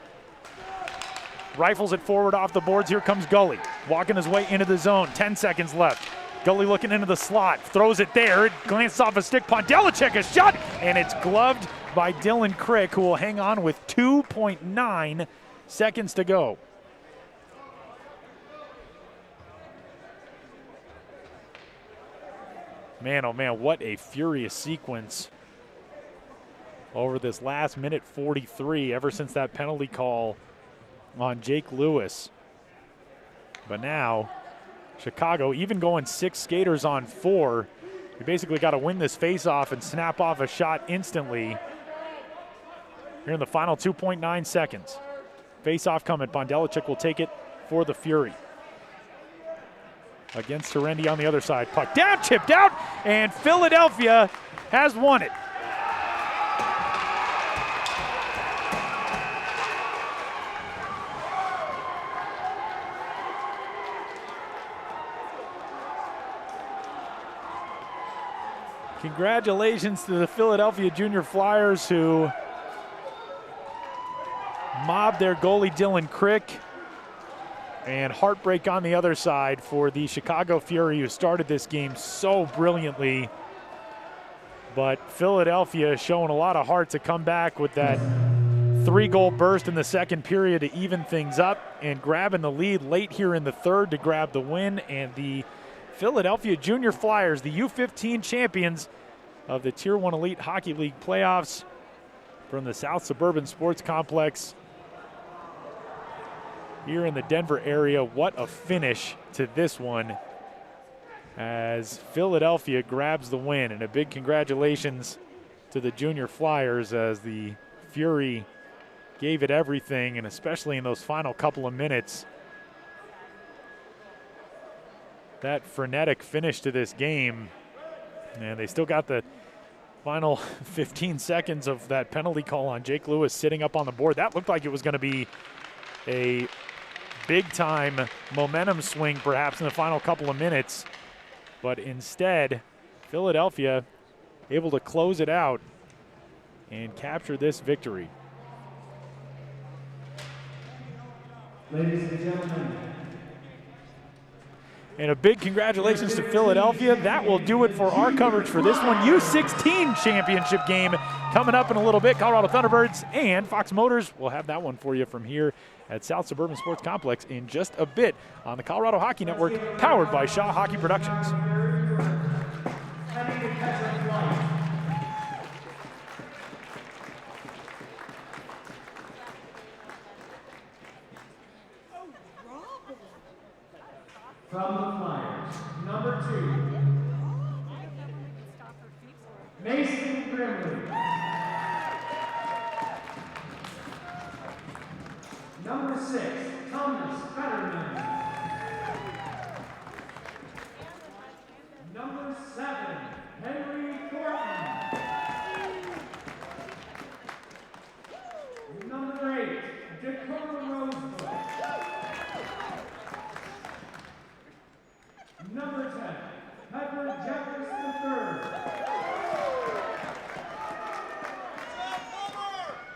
Rifles it forward off the boards, here comes Gully. Walking his way into the zone, 10 seconds left. Gully looking into the slot, throws it there, it glances off a stick, Pondelicek a shot, and it's gloved by Dylan Crick, who will hang on with 2.9 seconds to go. Man, oh man, what a furious sequence over this last minute 43, ever since that penalty call on Jake Lewis. But now, Chicago, even going 6 skaters on 4, you basically got to win this face-off and snap off a shot instantly. Here in the final 2.9 seconds. Face-off coming. Bondelicic will take it for the Fury. Against Serendi on the other side. Puck down, chipped out, and Philadelphia has won it. Congratulations to the Philadelphia Junior Flyers, who mobbed their goalie Dylan Crick. And heartbreak on the other side for the Chicago Fury, who started this game so brilliantly. But Philadelphia showing a lot of heart to come back with that 3-goal burst in the second period to even things up, and grabbing the lead late here in the third to grab the win. And the Philadelphia Junior Flyers, the U15 champions of the Tier 1 Elite Hockey League playoffs from the South Suburban Sports Complex here in the Denver area. What a finish to this one as Philadelphia grabs the win. And a big congratulations to the Junior Flyers, as the Fury gave it everything, and especially in those final couple of minutes. That frenetic finish to this game, and they still got the final 15 seconds of that penalty call on Jake Lewis sitting up on the board. That looked like it was going to be a big-time momentum swing perhaps in the final couple of minutes, but instead Philadelphia able to close it out and capture this victory.
Ladies and gentlemen.
And a big congratulations to Philadelphia. That will do it for our coverage for this one. U16 championship game coming up in a little bit. Colorado Thunderbirds and Fox Motors will have that one for you from here at South Suburban Sports Complex in just a bit on the Colorado Hockey Network, powered by Shaw Hockey Productions.
From the Flyers, number 2, Mason Grimley. Number 6, Thomas Fetterman. Number 7, Henry Thornton. Number 8, Dakota Rosebrook. Number 10, Pepper Jeffers III.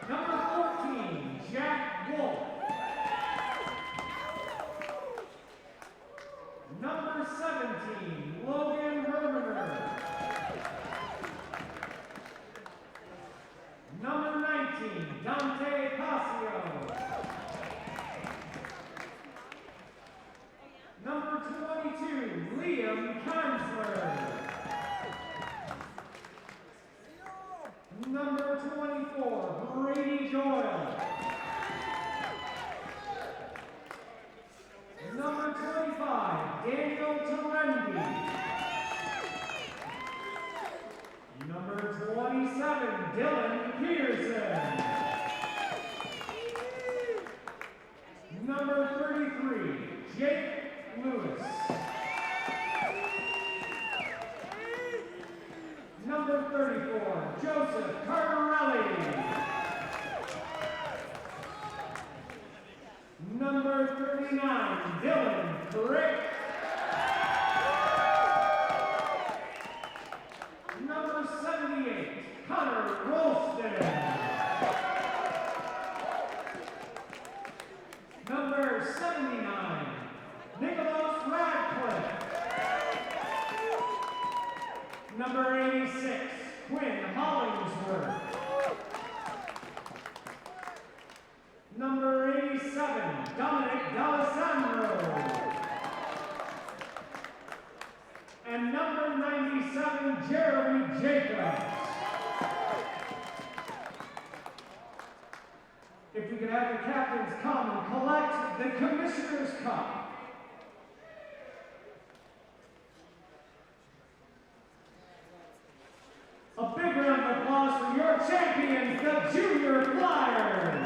Number 14, Jack Wolf. Number 17, Logan Hermaner. Number 19, Dante Casio. Number 22, Liam Kinsler. Number 24, Brady Doyle. Number 25, Daniel Terendi. Number 27, Dylan Peterson. Number 33, Jake Lewis. Number 34, Joseph Cardarelli. Number 39, Dylan Crick. Number 78, Connor Rolston. Number 79, Nicholas Radcliffe. Number 86, Quinn Hollingsworth. Number 87, Dominic D'Alessandro. And number 97, Jeremy Jacobs. If we could have the captains come and collect Commissioner's Cup. A big round of applause for your champions, the Junior Flyers.